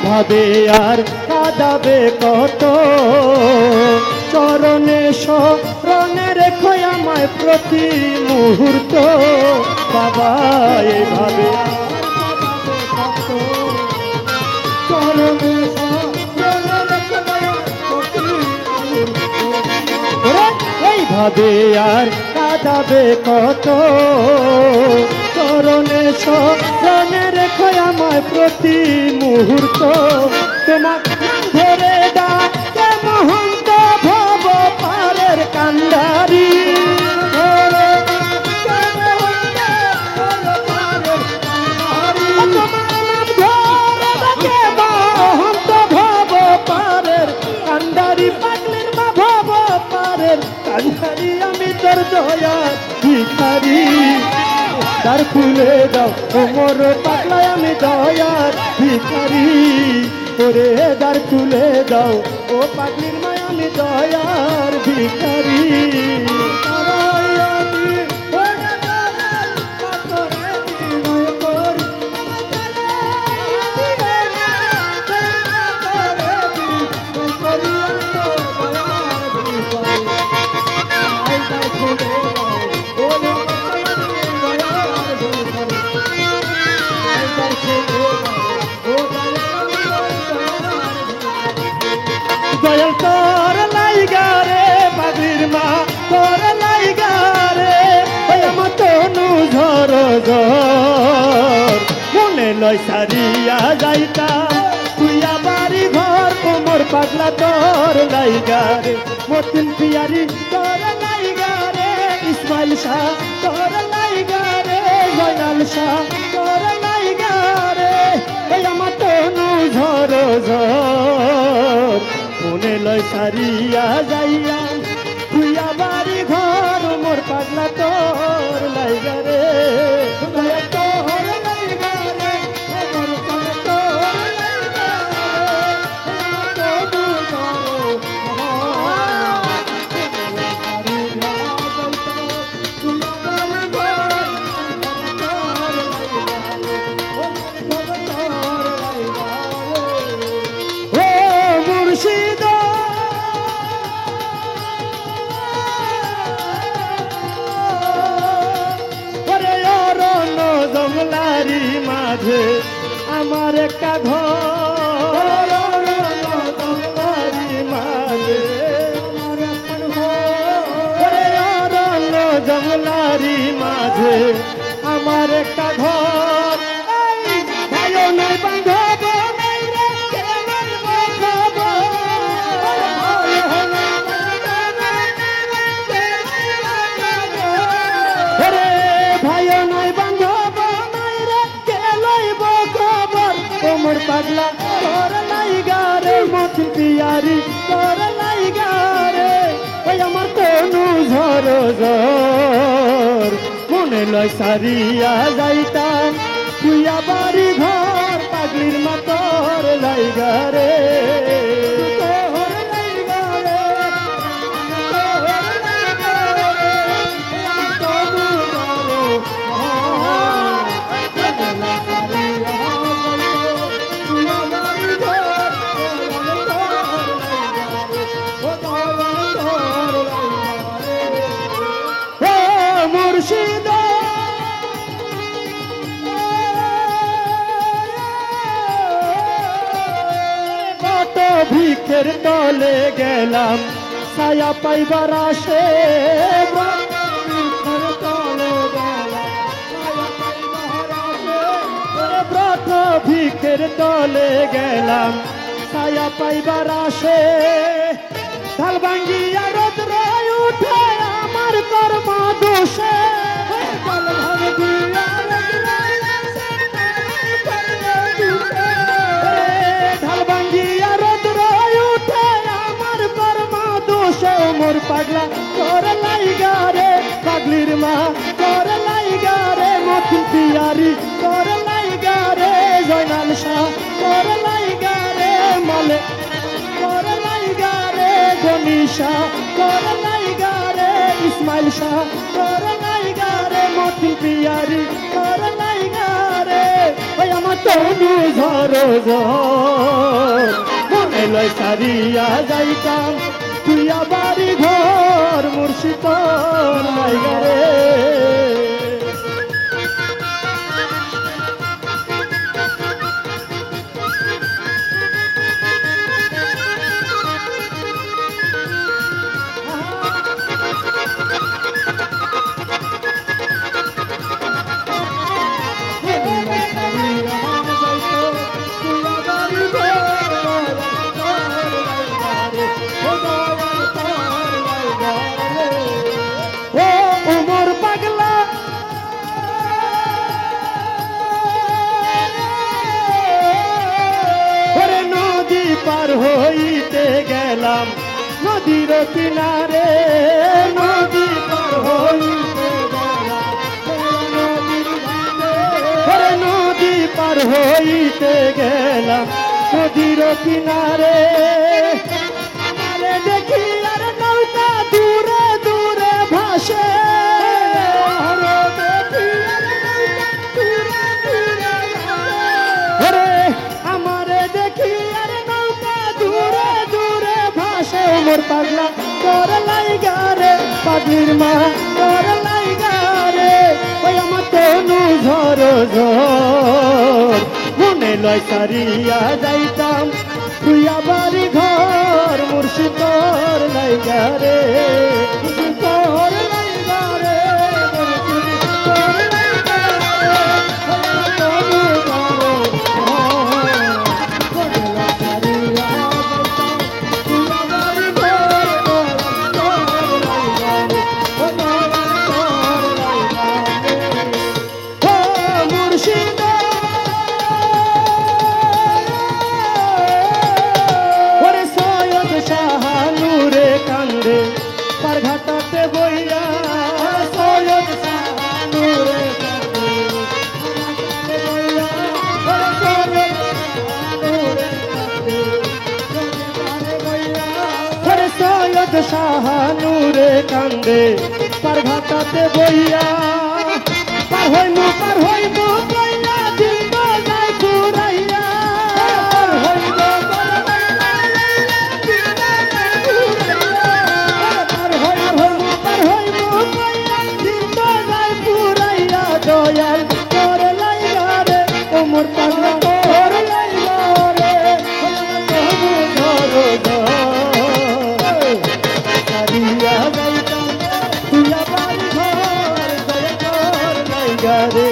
এইভাবে আর কাঁদাবে কত চরণে শরণে রেখো আমায় প্রতি মুহূর্ত বাবা এইভাবে চরণে এইভাবে আর কাঁদাবে কত চরণে শরণে রেখো আমায় প্রতি মুহূর্ত তোমার ধরে ডাকে মহন্ত ভব পারের কান্ডারি মহন্ত ভব পারের কান্ডারি পাগলির মা ভব পারের কান্ডারি আমি তোর দয়ার ভিখারি দ্বার খুলে দাও মোর পাগলায় আমি দয়ার ভিখারি করে দার তুলে দাও ও পাগলির মায় আমি দয়ার ভিখারি দয়াল তোর লাইগা রে পাগলির মা তোর লাইগা রে ওই আমার তনু ঝর ঝর মনে লয় সারিয়া যাইতা তুই বাড়ি ঘর কোমর পাগলা তোর লাইগা রে মতিন পিয়ারি তোর লাইগা রে ইসমাইল শাহ তোর লাইগা রে জয়নাল শাহ তোর লাইগা রে ওই আমার তনু ঝর ঝর মনে লয় সারিয়া যাইয়া তুই বাড়ি ঘর মোর পাগলা তোর লাইগা রে তোর লাইগা রে মোর পাগলা তোর লাইগা মুর্শিদ জঙ্গলারি মাঝে আমার একটা ঘর জঙ্গলারি মাঝে জঙ্গলারি মাঝে আমার একটা ঘর ভাইও নাই বান্ধব নাই রে কেমন ভাইও নাই বান্ধব মোর পাগলা তোর লাইগা রে মতিন পিয়ারি তোর লাইগা রে ওই আমার তনু ঝর ঝর মনে লয় সারিয়া যাইতাম তুই বাড়ি ঘর পাগলির মা তোর লাইগা রে তোর লাইগা রে তোর লাইগা রে তনু মুর্শিদ কত ভিক্ষের তলে গেলাম ছায়া পাইবার আসে ব্রত ভিক্ষের তলে গেলাম ছায়া পাইবার আসে ঢাল ভাঙ্গিয়া রৌদ্র উঠে আমার কর্ম দোষে ঢাল ভাঙ্গিয়া রৌদ্র উঠে আমার কর্ম দোষে মোর পাগলা তোর লাইগা রে পাগলির মা তোর লাইগা রে মতিন পিয়ারি তোর লাইগা রে জয়নাল শাহ তোর লাইগা রে মলে তোর লাইগা রে গনিশা তোর লাইগা রে ইসমাইল শাহ তোর লাইগা রে মতিন পিয়ারি তোর লাইগা রে ওই আমার তনু ঝর ঝর মনে লয় সারিয়া যাইতাম তুই বাড়ি ঘর মুর্শিদ তোর লাইগা রে পার হইতে গেলাম নদীর কিনারে নদী পার হইতে গেলাম নদী পার হইতে গেলাম নদীর কিনারে আরে দেখি আর নৌকা দূরে দূরে ভাসে আরে দেখি আর নৌকা দূরে দূরে ভাসে আরে আমারে দেখি আর নৌকা দূরে দূরে ভাসে মোর পাগলা তোর লাইগা রে পাগলির মা তোর লাইগা রে ওই আমার তনু ঝর ঝর মনে লয় সারিয়া যাইতাম তুই বাড়ি ঘর মুর্শিদ তোর লাইগা রে তোর লাইগা রে মুর্শিদ তোর লাইগা রে ওই তনু ঝর ঝর মনে লয় সারিয়া যাইতাম তুই বাড়ি ঘর তোর লাইগা রে ও তোর লাইগা রে ও মুর্শিদ ওরে সৈয়দ শাহানুরে কান্দে পার ঘাটাতে বইয়া সৈয়দ শাহানুরে কান্দে ওরে সৈয়দ শাহানুরে কান্দে পার ঘাটাতে বইয়া পার হইমু কইয়া দিল বাজায় ঘুরাইয়া পার হইমু দয়াল তোর লাইগা রে ওমর পাগলা তোর লাইগা রে তবু ধরো সারিয়া যাইতাম তুই বাড়ি ঘর দয়া তোর লাইগা রে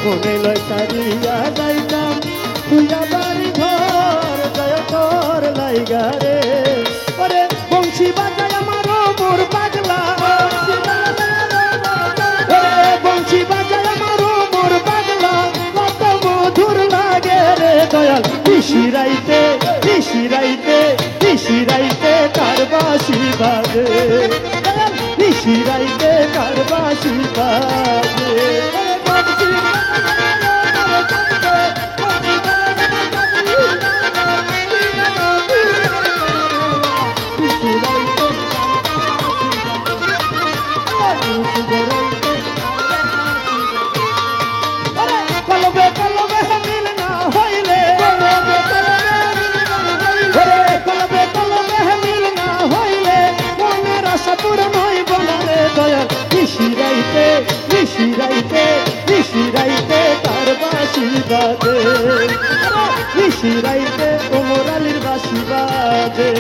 মনে লয় সারিয়া যাইতাম তুই বাড়ি ঘর দয়া তোর লাইগা রে ওরে বংশী বাজায় আমার মোর পাগলা বংশী বাজায় আমার মোর পাগলা কত মধুর লাগে রে দয়াল নিশিরাইতে নিশিরাইতে নিশিরাইতে কার বাঁশি বাজে দয়াল নিশিরাইতে কার বাঁশি বাজে কলবে কলবে মিল না হইলে কলবে কলবে মিল না হইলে মনের আশা পূরণ হইব না রে দয়াল নিশিরাইতে নিশিরাইতে নিশিরাইতে তার বাঁশি বাজে নিশিরাইতে ওমর আলীর বাঁশি বাজে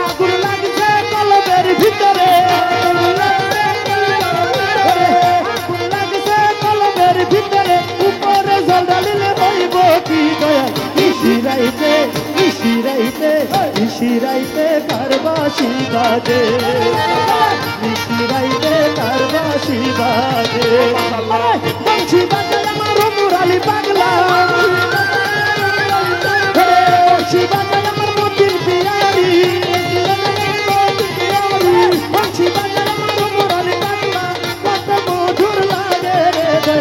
আগুন লাগছে কলবের ভিতরে আগুন লাগছে কলবের ভিতরে উপরে জল ঢালিলে হইব কি দয়াল নিশিরাইতে নিশিরাইতে নিশিরাইতে কার বাঁশি বাজে নিশিরাইতে কার বাঁশি বাজে বংশী বাজায় আমার মুরালি পাগলা বংশী বাজায় আমার মতির পিয়ারি বংশী বাজায় আমার মুরালি পাগলা কত মধুর লাগে রে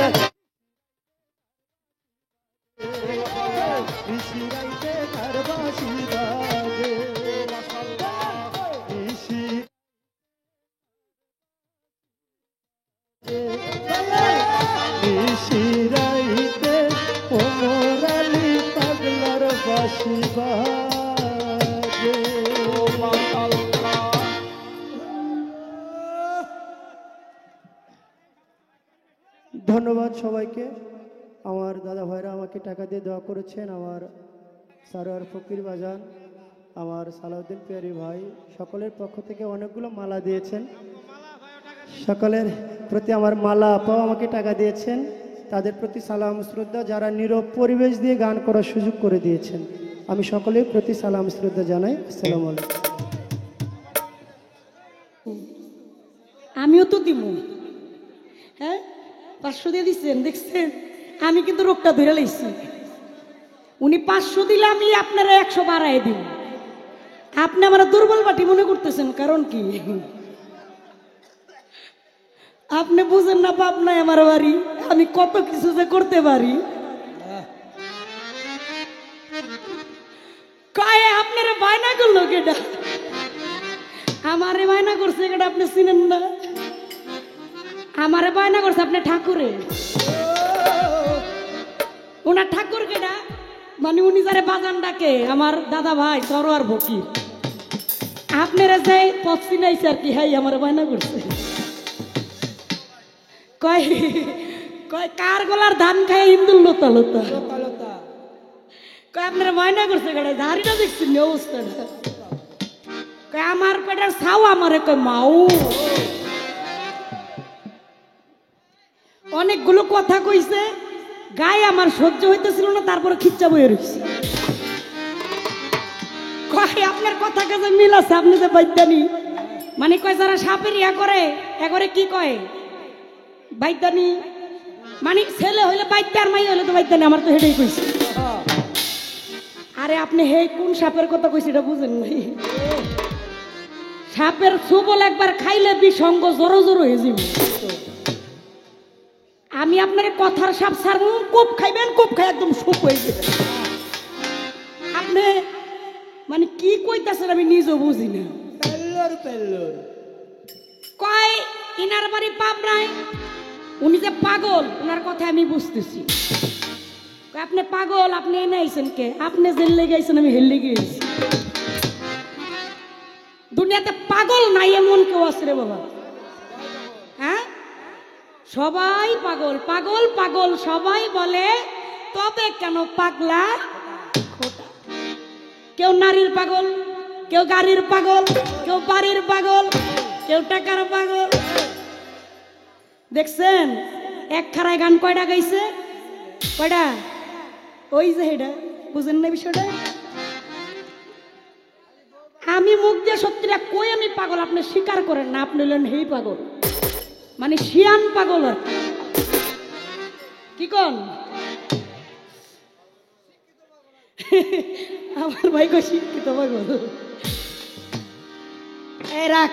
নিশিরাইতে কার বাঁশি বাজে নিশিরাইতে ওমর আলী পাগলার বাঁশি বাজে ধন্যবাদ সবাইকে আমার দাদা ভাইরা আমাকে টাকা দিয়ে দোয়া করেছেন আমার সারোয়ার ফকির বাজান আমার সালাউদ্দিন পিয়ারি ভাই সকলের পক্ষ থেকে অনেকগুলো মালা দিয়েছেন সকলের প্রতি আমার মালা আপাও আমাকে টাকা দিয়েছেন তাদের প্রতি সালাম শ্রদ্ধা যারা নীরব পরিবেশ দিয়ে গান করার সুযোগ করে দিয়েছেন আমি সকলের প্রতি সালাম শ্রদ্ধা জানাই আসসালামু আলাইকুম
আমিও তো দিমু হ্যাঁ 500 দিয়ে দিচ্ছেন, দেখছেন আমি কিন্তু রোগটা ধরে লাইছি। উনি 500 দিলে আমি আপনারা 100 বাড়াই দিব। আপনি আমার দুর্বল বাটি মনে করতেছেন, কারণ কি আপনি বুঝেন না বাপ নাই আমার বাড়ি, আমি কত কিছু যে করতে পারি। কয় আপনারা বায়না করলো কেটা, আমারে বায়না করছে কেটা আপনি চিনেন না? আমারে বায়না করছে আপনি ঠাকুরে, ওনার ঠাকুর কেটা মানে উনি যারে বাজান ডাকে আমার দাদা ভাই সরোয়ার ফকির। আপনারা যে পথ চিনাইছে আর কি, হাই আমার বায়না করছে। কয় কয় কার গলার ধান খায় হিন্দুর লোতা লোতা। কয় আপনারা বায়না করছে কেটা, ধারিটা দেখছেন অবস্থাটা। কয় আমার পেটের ছাও আমারে কয় মাও। অনেকগুলো কথা কইছে, গায়ে আমার সহ্য হইতেছিল না, তারপরে খিচ্চা বয়ে রয়েছে। কয় আপনার কথা কাছে মিল আছে, আপনি যে বৈজ্ঞানী মানে কয় যারা সাপের ইয়া করে একবারে কি কয় বৈজ্ঞানী মানে ছেলে হইলে বাইদ্যা আর মাই হইলে তো বৈজ্ঞানী, আমার তো হেডেই কইছে। আরে আপনি হে কোন সাপের কথা কইছে এটা বুঝেন নাই? সাপের সুবল একবার খাইলে বিসঙ্গ জোরো জোরো হয়ে যাবে। আমি আপনার কথার সাপ সার কোপ খাইবেন, কোপ খাই একদম সুপ হয়ে যাবে। আপনি মানে কি কইতাছেন আমি নিজেও বুঝি না। কয় ইনার বাড়ি পাবনায়, উনি যে পাগল ওনার কথা আমি বুঝতেছি। আপনি পাগল, আপনি এনে আইছেন কে? আপনি জেল লেগে আইছেন, আমি হেল লেগে আইছি। দুনিয়াতে পাগল নাই এমন কেউ আছে রে বাবা? হ্যাঁ, সবাই পাগল পাগল পাগল সবাই বলে, তবে কেন পাগলা খোটা? কেউ নারীর পাগল, কেউ গাড়ির পাগল, কেউ বাড়ির পাগল, কেউ টাকার পাগল। দেখছেন এক খারায় গান কয়টা গাইছে? কয়টা? ওই যে এটা বুঝেন না বিষয়টা। আমি মুখ দিয়ে সত্যিটা কই আমি পাগল, আপনি স্বীকার করেন না, আপনি হলেন হেই পাগল, মানে শিয়ান পাগল আর কি কন? আমার ভাই কো শিক্ষিত পাগল। এই রাখ,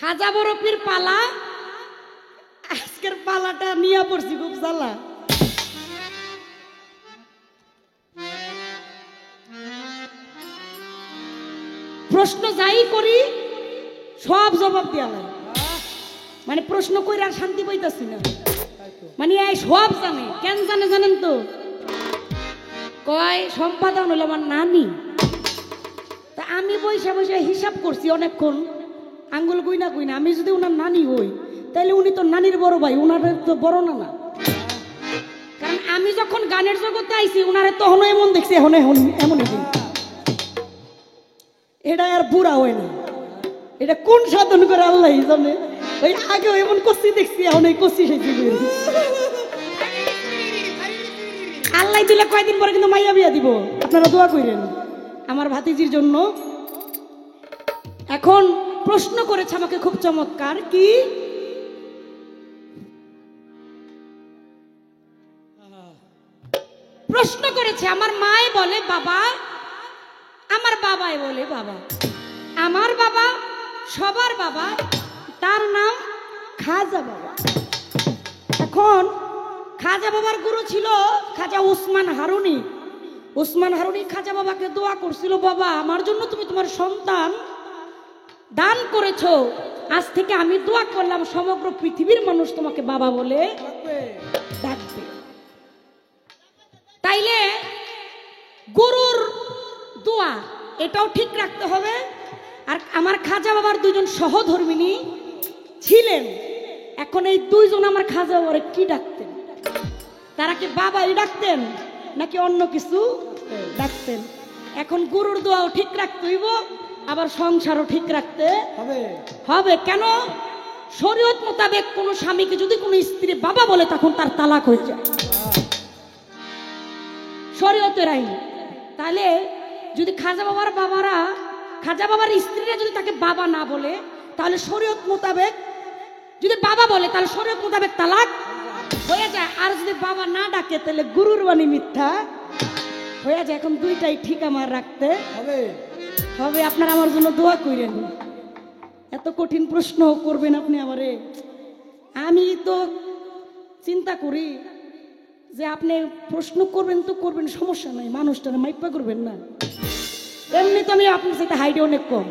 খাজা বরফির পালা, আজকের পালাটা নিয়ে পড়ছি খুব জ্বালা। প্রশ্ন যাই করি সব জবাব দেওয়া লাগে, মানে প্রশ্ন কইরা আর শান্তি পাইতাছি না। মানে এই সব জানে, কেন জানে জানেন তো? কয় সম্পাদন হলো আমার নানি। তা আমি বসে বসে হিসাব করছি অনেকক্ষণ, আঙ্গুল গুইনা গুইনা, আমি যদি ওনার নানি হই তাহলে উনি তো নানির বড় ভাই, ওনার তো বড় না না। কারণ আমি যখন গানের জগতে আইছি ওনারে তখনও এমন দেখছি, এখন এমন এটা আর বুড়া হয় না। এটা কোন সাধন করে আল্লাহ জানে। ওই আগে এমন কষি দেখছি, এখন এই কষি সেছি আল্লাহ দিলে কয়দিন পরে কিন্তু মাইয়া বিয়া দিব। আপনারা দোয়া করেন আমার ভাতিজির জন্য। এখন প্রশ্ন করেছে আমাকে খুব চমৎকার, কি প্রশ্ন করেছে? আমার মায়ে বলে বাবা, আমার বাবাই বলে বাবা, আমার বাবা সবার বাবা, তার নাম খাজা বাবা। এখন খাজা বাবার গুরু ছিল খাজা উসমান হারুনি। উসমান হারুনি খাজা বাবাকে দোয়া করছিল, বাবা আমার জন্য তুমি তোমার সন্তান দান করেছো, আজ থেকে আমি দোয়া করলাম সমগ্র পৃথিবীর মানুষ তোমাকে বাবা বলে ডাকবে। তাইলে গুরুর দোয়া এটাও ঠিক রাখতে হবে। আর আমার খাজা বাবার দুইজন সহধর্মিনী ছিলেন, এখন এই দুইজন আমার খাজা বাবারে কি ডাকতেন? তারা কি বাবাই ডাকতেন নাকি অন্য কিছু ডাকতেন? এখন গুরুর দোয়াও ঠিক রাখতে হইব, আবার সংসারও ঠিক রাখতে হবে। কেন? শরীয়ত মোতাবেক কোন স্বামীকে যদি কোনো স্ত্রী বাবা বলে তখন তার তালাক হয়ে যায়, শরীয়তের আইন। তাহলে যদি খাজা বাবার বাবারা, খাজা বাবার স্ত্রীরা যদি তাকে বাবা না বলে, তাহলে শরীয়ত মোতাবেক যদি বাবা বলে তাহলে শরীয়ত মোতাবেক তালাক হয়ে যায়, আর যদি বাবা না ডাকে তাহলে গুরুর বাণী মিথ্যা হয়ে যায়। এখন দুইটাই ঠিক আমার রাখতে হবে। আপনারা আমার জন্য দোয়া করেন। এত কঠিন প্রশ্ন করবেন আপনি আমারে, আমি তো চিন্তা করি যে আপনি প্রশ্ন করবেন তো করবেন, সমস্যা নাই, মানুষটারে মাইপা করবেন না। এমনি তো আমি আপনার সাথে হাইটে অনেক কম,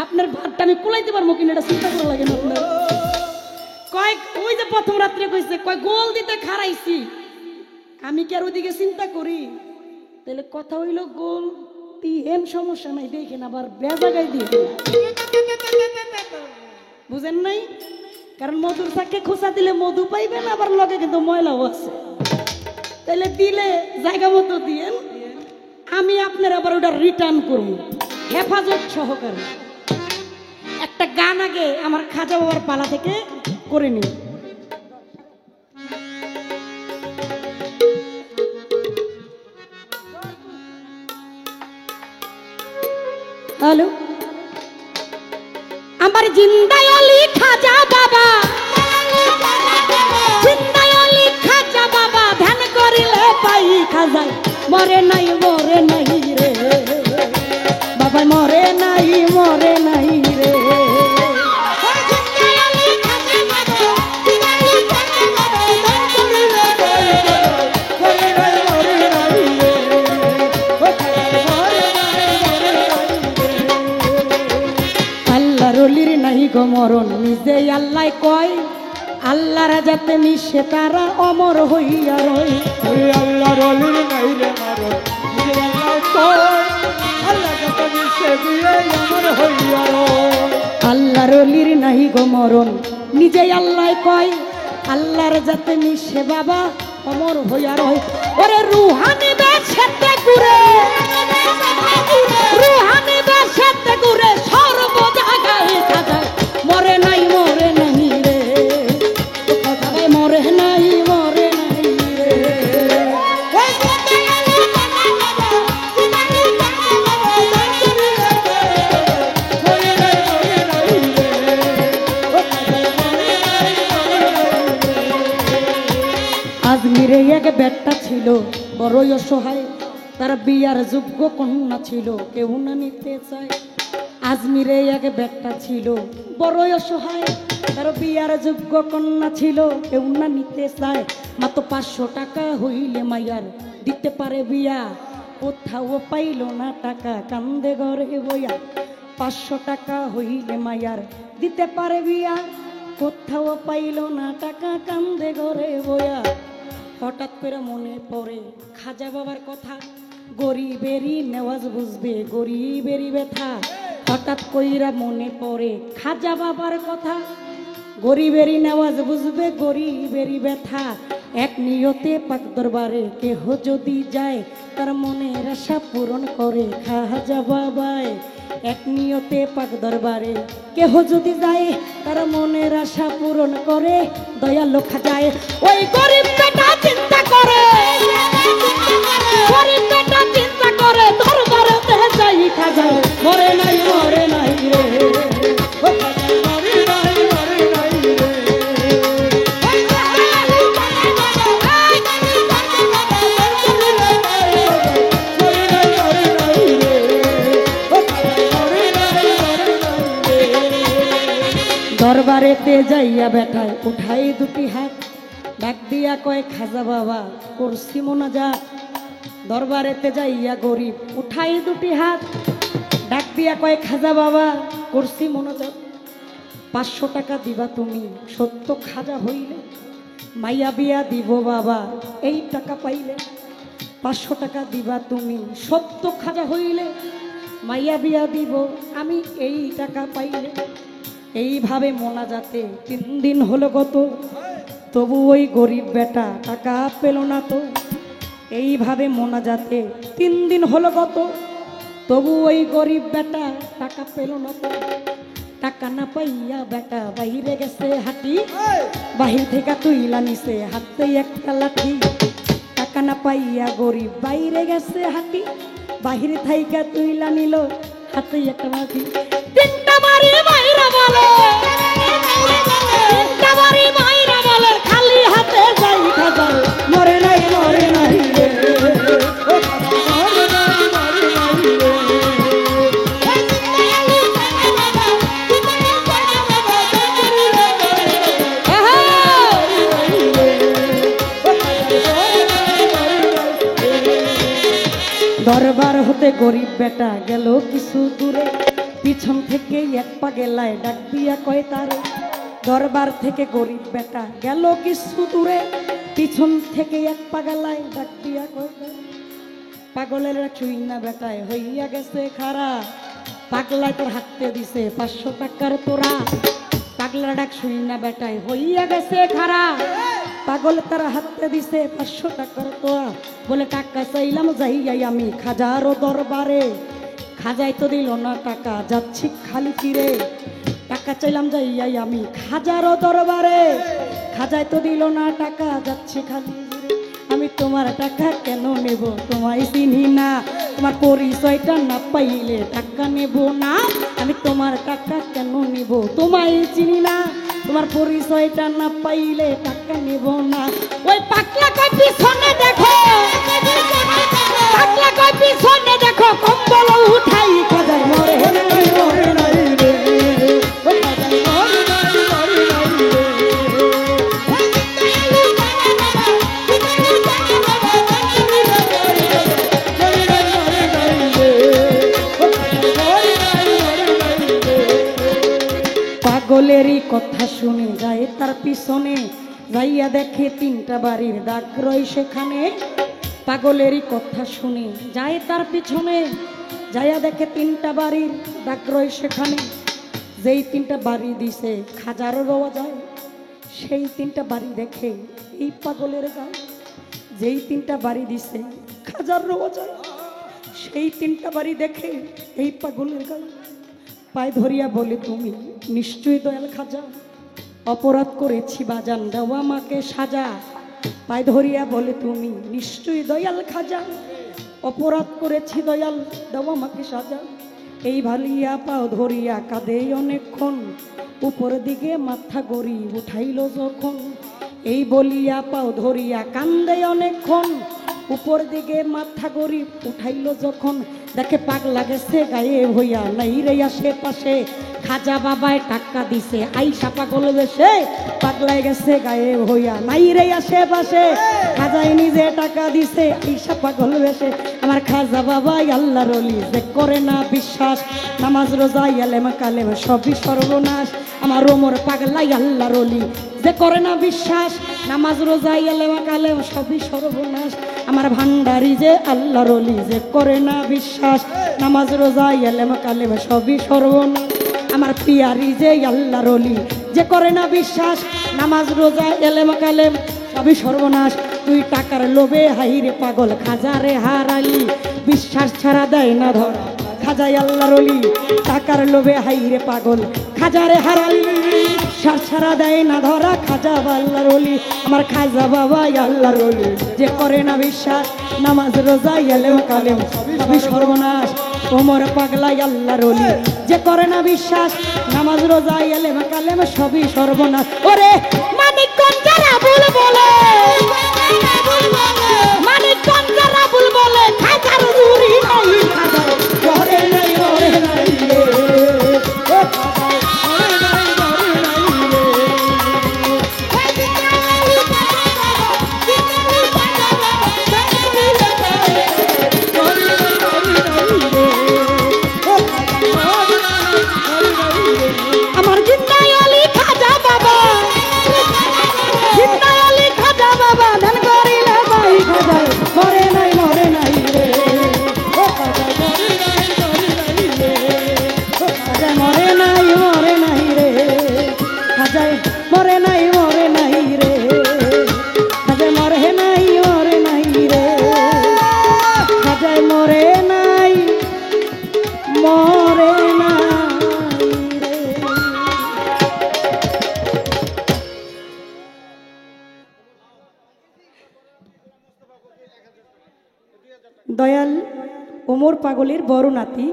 আপনার ভাতটা আমি কুলাইতে পারবো কিনা এটা চিন্তা করা লাগে না আপনার। কয়েক ওই যে প্রথম রাত্রে কইছে কয় গোল দিতে খারাইছি, আমি কি আর ওইদিকে চিন্তা করি? তাহলে কথা হইলো গোল দিহেন, সমস্যা নাই, দেখেন আবার বেজাগাই দিয়ে বুঝেন নাই? কারণ মধুর চাকে খোঁচা দিলে মধু পাইবেন, আবার লগে কিন্তু ময়লাও আছে। তাহলে দিলে জায়গা মতো দিয়েন, আমি আপনার আবার ওটা রিটার্ন করব হেফাজত সহকারে। একটা গান আগে আমার খাজা বাবার পালা থেকে করে নিন। হ্যালো, আমার জিন্দায় অলি খাজা বাবা, জিন্দায় অলি খাজা বাবা, ধ্যান করিলে পাই খাজায়, মরে নাই রে বাবা, মরে নাই রে। রলির নাই গো মরণ, নিজে আল্লাহ কয়, আল্লাহর যাতে মিশে তারা অমর হইয়া রয়।
আল্লাহ রলির নাই রে মরণ, নিজে আল্লাহ কয়, আল্লাহ যাতে মিশে দিয়ে অমর হইয়া রয়।
আল্লাহ রলির নাই গো মরণ, নিজে আল্লাহ কয়, আল্লাহর যাতে মিশে বাবা অমর হইয়া রয়। ওরে রুহানি বেশেতে ঘুরে, রুহানি বেশেতে ঘুরে, সর্ব জায়গায় খাজায়, মরে নাই রে খাজায়, মরে নাই রে। আজমিরে এক বেটা ছিল বড়ই অসহায়, তার বিয়ার যোগ্য কন্যা ছিল, কেউ না নিতে চায়। আজমিরে এক বেটা ছিল বড়ই অসহায়, তার বিয়ার যোগ্য কন্যা ছিল, কেউ না নিতে চায়। মাত্র 500 টাকা হইলে মাইয়ার দিতে পারে বিয়া, কোথাও পাইল না টাকা, কান্দে ঘরে বইয়া। 500 টাকা হইলে মাইয়ার দিতে পারে বিয়া, কোথাও পাইল না টাকা, কান্দে ঘরে বইয়া। হঠাৎ করে মনে পড়ে খাজা বাবার কথা, গরিবেরই নেওয়াজ বুঝবে গরিবেরই ব্যথা। হঠাৎ কইরা মনে পড়ে খাজা বাবার কথা, গরিবেরই নেওয়াজ বুঝবে গরিবেরই ব্যথা। এক নিয়তে পাক দরবারে কেহ যদি যায়, তার মনের আশা পূরণ করে খাজা বাবায়। এক নিয়তে পাক দরবারে কেহ যদি যায়, তার মনের আশা পূরণ করে দয়ালু খাজায়। ওই গরিব বেটা চিন্তা করে, গরিব বেটা চিন্তা করে, দরবারেতে যাই খাজায়, মরে নাই রে দরবারেতে যাইয়া বেটায় উঠাই দুটি হাত, ডাক দিয়া কয় খাজা বাবা করছি মোনাজাত। দরবারেতে যাইয়া গরিব উঠাই দুটি হাত, ডাক দিয়া কয় খাজা বাবা করছি মোনাজাত। 500 টাকা দিবা তুমি সত্য খাজা হইলে, মাইয়া বিয়া দিব বাবা এই টাকা পাইলে। 500 টাকা দিবা তুমি সত্য খাজা হইলে, মাইয়া বিয়া দিব আমি এই টাকা পাইলে। এইভাবে মোনাজাতে 3 দিন হলো গত, তবু ওই গরিব বেটা টাকা পেল না তো। এইভাবে মোনাজাতে 3 দিন হলো গত, তবু ওই গরিব বেটা টাকা পেল না তো। টাকা না পাইয়া বেটা বাইরে গেছে হাঁটি, বাহির থেকে তুইলা নিছে হাতে একটা লাঠি। টাকা না পাইয়া গরিব বাইরে গেছে হাঁটি, বাহির থেকে তুইলা নিল হাতে একটা লাঠি। 3টা মারি বাইরে বলে তিনটা বাড়ি মাইরা বলে খালি হাতে যাই খাজার
মরে নাই রে ও খাজা মরে নাই রে দরবার হতে গরিব বেটা গেল কিছু দূরে পিছন থেকে এক পা গেলায় ডাক দিয়া কয় তারে দরবার থেকে গরিব বেটা গেল কিছু দূরে পিছন থেকে এক পা গেলায় ডাক দিয়া কয় তারে পাগলের চুই না বেটায় হইয়া গেছে খারা পাগলায় তোর হাঁটতে দিছে 500 টাকার তোরা পাগলা ডাক শুই না বেটায় হইয়া গেছে খারা পাগল তার হাতে দিছে 500 টাকার তোরা বলে টাকা চাইলাম যাই আমি খাজারও দরবারে খাজাই তো দিল না টাকা যাচ্ছি খালি চিরে টাকা চাইলাম যাই আমি খাজারও দরবারে খাজাই তো দিল না টাকা যাচ্ছি খালি চিরে আমি তোমার টাকা কেন নেব তোমায় চিনি না তোমার পরিচয়টা না পাইলে টাকা নেব না আমি তোমার টাকা কেন নেব তোমায় চিনি না তোমার পরিচয়টা না পাইলে টাকা নেব না
ওই পাকলা কই পিছনে দেখো পাকলা কই পিছনে দেখো কম্বল উঠাই
খাজার মরে নাই রে ও খাজার মরে নাই পাগলেরই কথা শুনে যায় তার পিছনে যাইয়া দেখে 3টা বাড়ির দাগ রয় সেখানে পাগলেরই কথা শুনে যায় তার পিছনে যাইয়া দেখে 3টা বাড়ির দাগ রয় সেখানে যেই 3টা বাড়ি দিছে খাজারও রওয়া যায় সেই 3টা বাড়ি দেখে এই পাগলের গায়ে যেই 3টা বাড়ি দিছে খাজার রওয়া যায় সেই 3টা বাড়ি দেখে এই পাগলের গায়ে পায়ে ধরিয়া বলে তুমি নিশ্চয়ই দয়াল খাজা অপরাধ করেছি বাজান দাও আমাকে সাজা পায়ে ধরিয়া বলে তুমি নিশ্চয়ই দয়াল খাজা অপরাধ করেছি দয়াল দাও আমাকে সাজা এই ভালিয়া পাও ধরিয়া কাঁদে অনেকক্ষণ উপর দিকে মাথা গড়ি উঠাইল যখন এই বলিয়া পাও ধরিয়া কান্দে অনেকক্ষণ উপর দিকে মাথা গড়ি উঠাইল যখন দেখে পাগলা গেছে গায়ে হইয়া নাই রে আশেপাশে খাজা বাবায় টাকা দিছে আইসা পাগল বেশে পাগলায় গেছে গায়ে হইয়া নাই রে আশেপাশে খাজাই নিজে টাকা দিছে আইসা পাগল বেশে আমার খাজা বাবাই আল্লাহর ওলি যে করে না বিশ্বাস নামাজ রোজা এলেম কালেম সবই সর্বনাশ আমার ওমর পাগলাই আল্লাহর ওলি যে করে না বিশ্বাস নামাজ রোজা এলেম কালেম সবই সর্বনাশ আমার ভান্ডারি যে আল্লাহর ওলি যে করে না বিশ্বাস নামাজ রোজা এলেম কালেম সবই সর্বনাশ আমার পিয়ারি যে আল্লাহর ওলি যে করে না বিশ্বাস নামাজ রোজা এলেম কালেম সবই সর্বনাশ তুই টাকার লোভে হাইরে পাগল খাজারে হারালি বিশ্বাস ছাড়া দেয় না ধরা খাজাই আল্লাহর ওলি টাকার লোভে হাইরে পাগল খাজারে হারালি বিশ্বাস ছাড়া দেয় না ধরা খাজা আল্লাহর ওলি আমার খাজা বাবা আল্লাহর ওলি যে করে না বিশ্বাস নামাজ রোজা এলেম কালেম সবই সর্বনাশ ওমর পাগলাই আল্লাহর ওলি যে করে না বিশ্বাস নামাজ রোজা এলেম কালেম সবই সর্বনাশ ওরে
মানিকগঞ্জ রাবুল বলে মানিকগঞ্জ রাবুল বলে খাজার জুরি নাই খাজার
মরে নাই রে ও খাজা মরে নাই
আমার জিন্দাই অলি খাজা বাবা জিন্দাই অলি খাজা বাবা ধান করিলে ভাই খাজা
মরে নাই রে ও খাজা মরে নাই রে খাজা মরে নাই রে খাজা মরে নাই রে খাজা মরে নাই রে দয়াল ওমর পাগলের বড় নাতি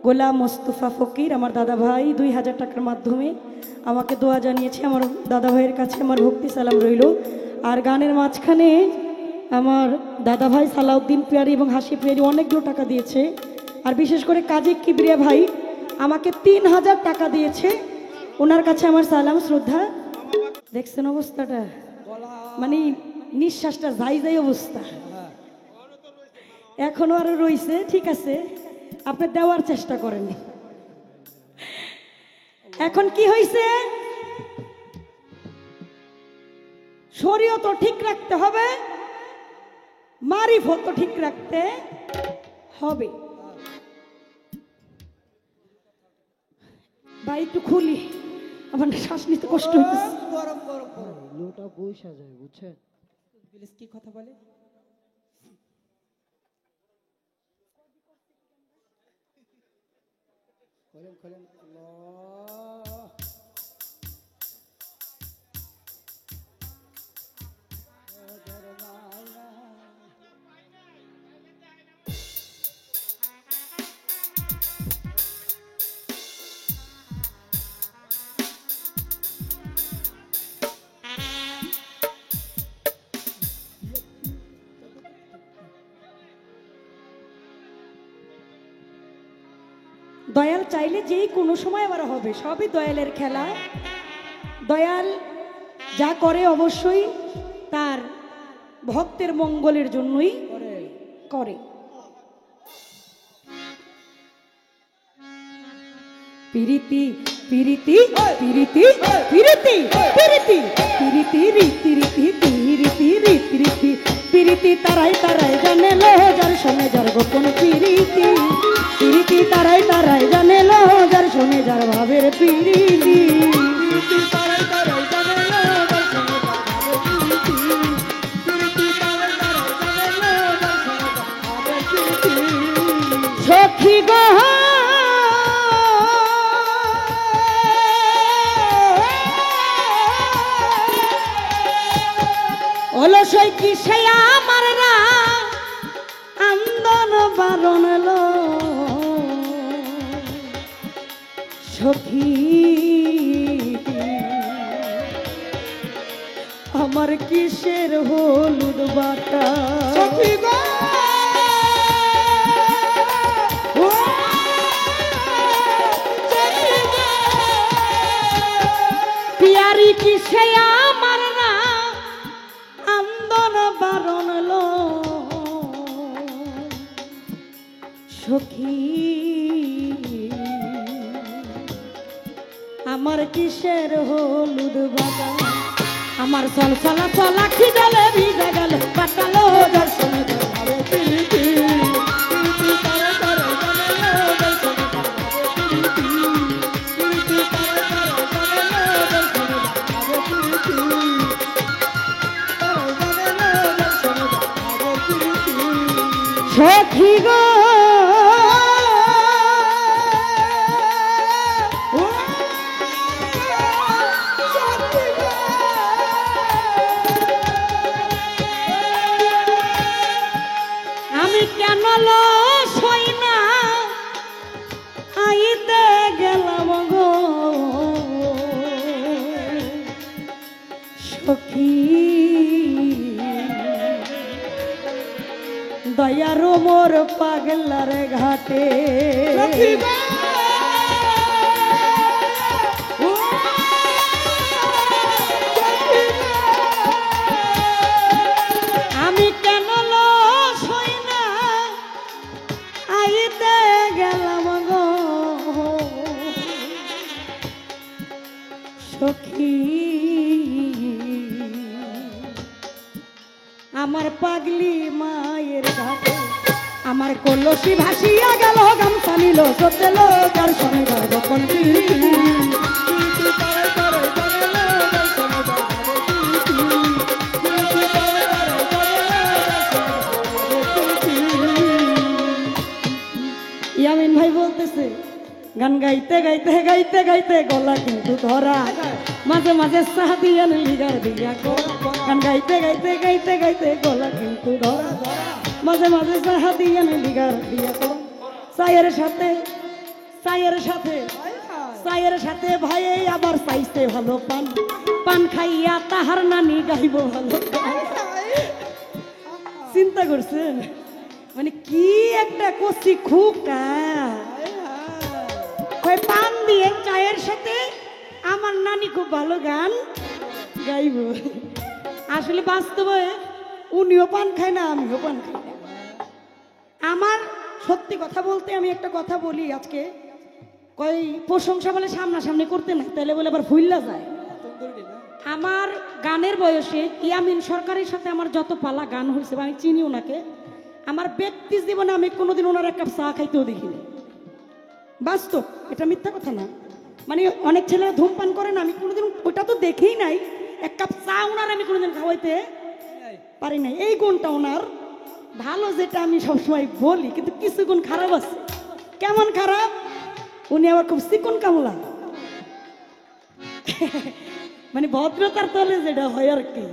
গোলাম মোস্তফা ফকির আমার দাদা ভাই 2000 টাকার মাধ্যমে আমাকে দোয়া জানিয়েছে। আমার দাদা ভাইয়ের কাছে আমার ভক্তি সালাম রইল। আর গানের মাঝখানে আমার দাদা ভাই সালাউদ্দিন পিয়ারি এবং হাসি পিয়ারি অনেকগুলো টাকা দিয়েছে। আর বিশেষ করে কাজী কিবরিয়া ভাই আমাকে 3000 টাকা দিয়েছে। ওনার কাছে আমার সালাম শ্রদ্ধা। দেখছেন অবস্থাটা, মানে নিঃশ্বাসটা যাই যাই অবস্থা, এখনো আরো রইছে। ঠিক আছে, আপনি দেওয়ার চেষ্টা করেন। এখন কি হয়েছে, শরীয়ত ঠিক রাখতে হবে, মারিফত ঠিক রাখতে হবে। ভাই একটু খুলি, আমার শ্বাস নিতে কষ্ট হচ্ছে।
লোটা বইসা যায়, বুঝছেন?
কি কথা বলে?
খোলেন খোলেন।
দয়াল চাইলে যেই কোনো সময় আবার হবে, সবই দয়ালের খেলা। দয়াল যা করে অবশ্যই তার ভক্তের মঙ্গলের জন্যই করে। পিরিতি পিরিতি পিরিতি পিরিতি পিরিতি পিরিতি রীতি রীতি পিরিতি রীতি রীতি পিরিতি তারাই তারাই জানে লো যার সঙ্গে যার গোপন পিরিতি পিরিতি তারাই তারাই জানে লো যার সঙ্গে যার ভাবের পিরিতি তারাই তারাই জানে লো যার সঙ্গে যার ভাবের পিরিতি তারাই তারাই জানে লো যার সঙ্গে যার ভাবের পিরিতি। সখী গো অলসই কি সে আমার রা আন্দন বারণ লো সখী আমার কিসের হলুদ বাটা সখী গো পিয়ারি কি সে আমার না আন্দন বারণ লো সখী আমার কিসের হলুদ বাটা আমার চল চলা চলা খিদালে ভিজে গেল পাতালো দর্শন ভাবে প্রীতি প্রীতি তারে তারে জানে লো দর্শন ভাবে প্রীতি প্রীতি তারে তারে জানে লো দর্শন ভাবে প্রীতি তারে জানে লো দর্শন ভাবে প্রীতি। সখী গো আমি কেন লস হই না আইতে গেলাম গো সখী দয়ার মোর পাগলার ঘাটে আমি কেন লস হই না আইতে গেলাম গো সখী আমার পাগলি মায়ের ঘাটে আমার কলসি ভাসিয়া গেল গামছা নিল সতেল যার সঙ্গে যার গোপন ইয়ামিন ভাই বলতেছে গান গাইতে গাইতে গাইতে গাইতে গলা কিন্তু ধরা মাঝে মাঝে সাহাদিয়ান লিগার দিয়া গান গাইতে গাইতে গাইতে গাইতে গলা কিন্তু ধরা মাঝে মাঝে সাহাদিয়ান লিগার দিয়া চায়ের সাথে চায়ের সাথে চায়ের সাথে ভাই আবার চাইছে ভালো পান, পান খাইয়া তাহার নানি গাইব ভালো গান। চিন্তা করছেন মানে কি একটা কচি খুকা, ওই পান দিয়ে চায়ের সাথে আমার নানি খুব ভালো গান গাইব। আসলে বাস্তবে উনিও পান খায় না, আমিও পান খাই না। আমার সত্যি কথা বলতে আমি একটা কথা বলি, আজকে কই প্রশংসা বলে সামনাসামনি করতে না, তাহলে বলে আবার ভুললা যায়। আমার গানের বয়সে ইয়ামিন সরকারের সাথে আমার যত পালা গান হয়েছে, আমি চিনি ওনাকে, আমার ব্যক্তি জীবনে আমি কোনোদিন ওনার এক কাপ চা খাইতেও দেখিনি। বাস্তব, এটা মিথ্যা কথা না। মানে অনেক ছেলেরা ধূমপান করে না, আমি কোনোদিন ওটা তো দেখেই নাই। এক কাপ চা ওনার আমি কোনোদিন খাওয়াইতে পারি নাই। এই গুণটা ওনার ভালো, যেটা আমি সবসময় বলি, কিন্তু কিছু গুণ খারাপ আছে। কেমন খারাপ? উনি আবার খুব চিকন কামলা, মানে ভদ্রতার তলে যেটা হয় আর কি,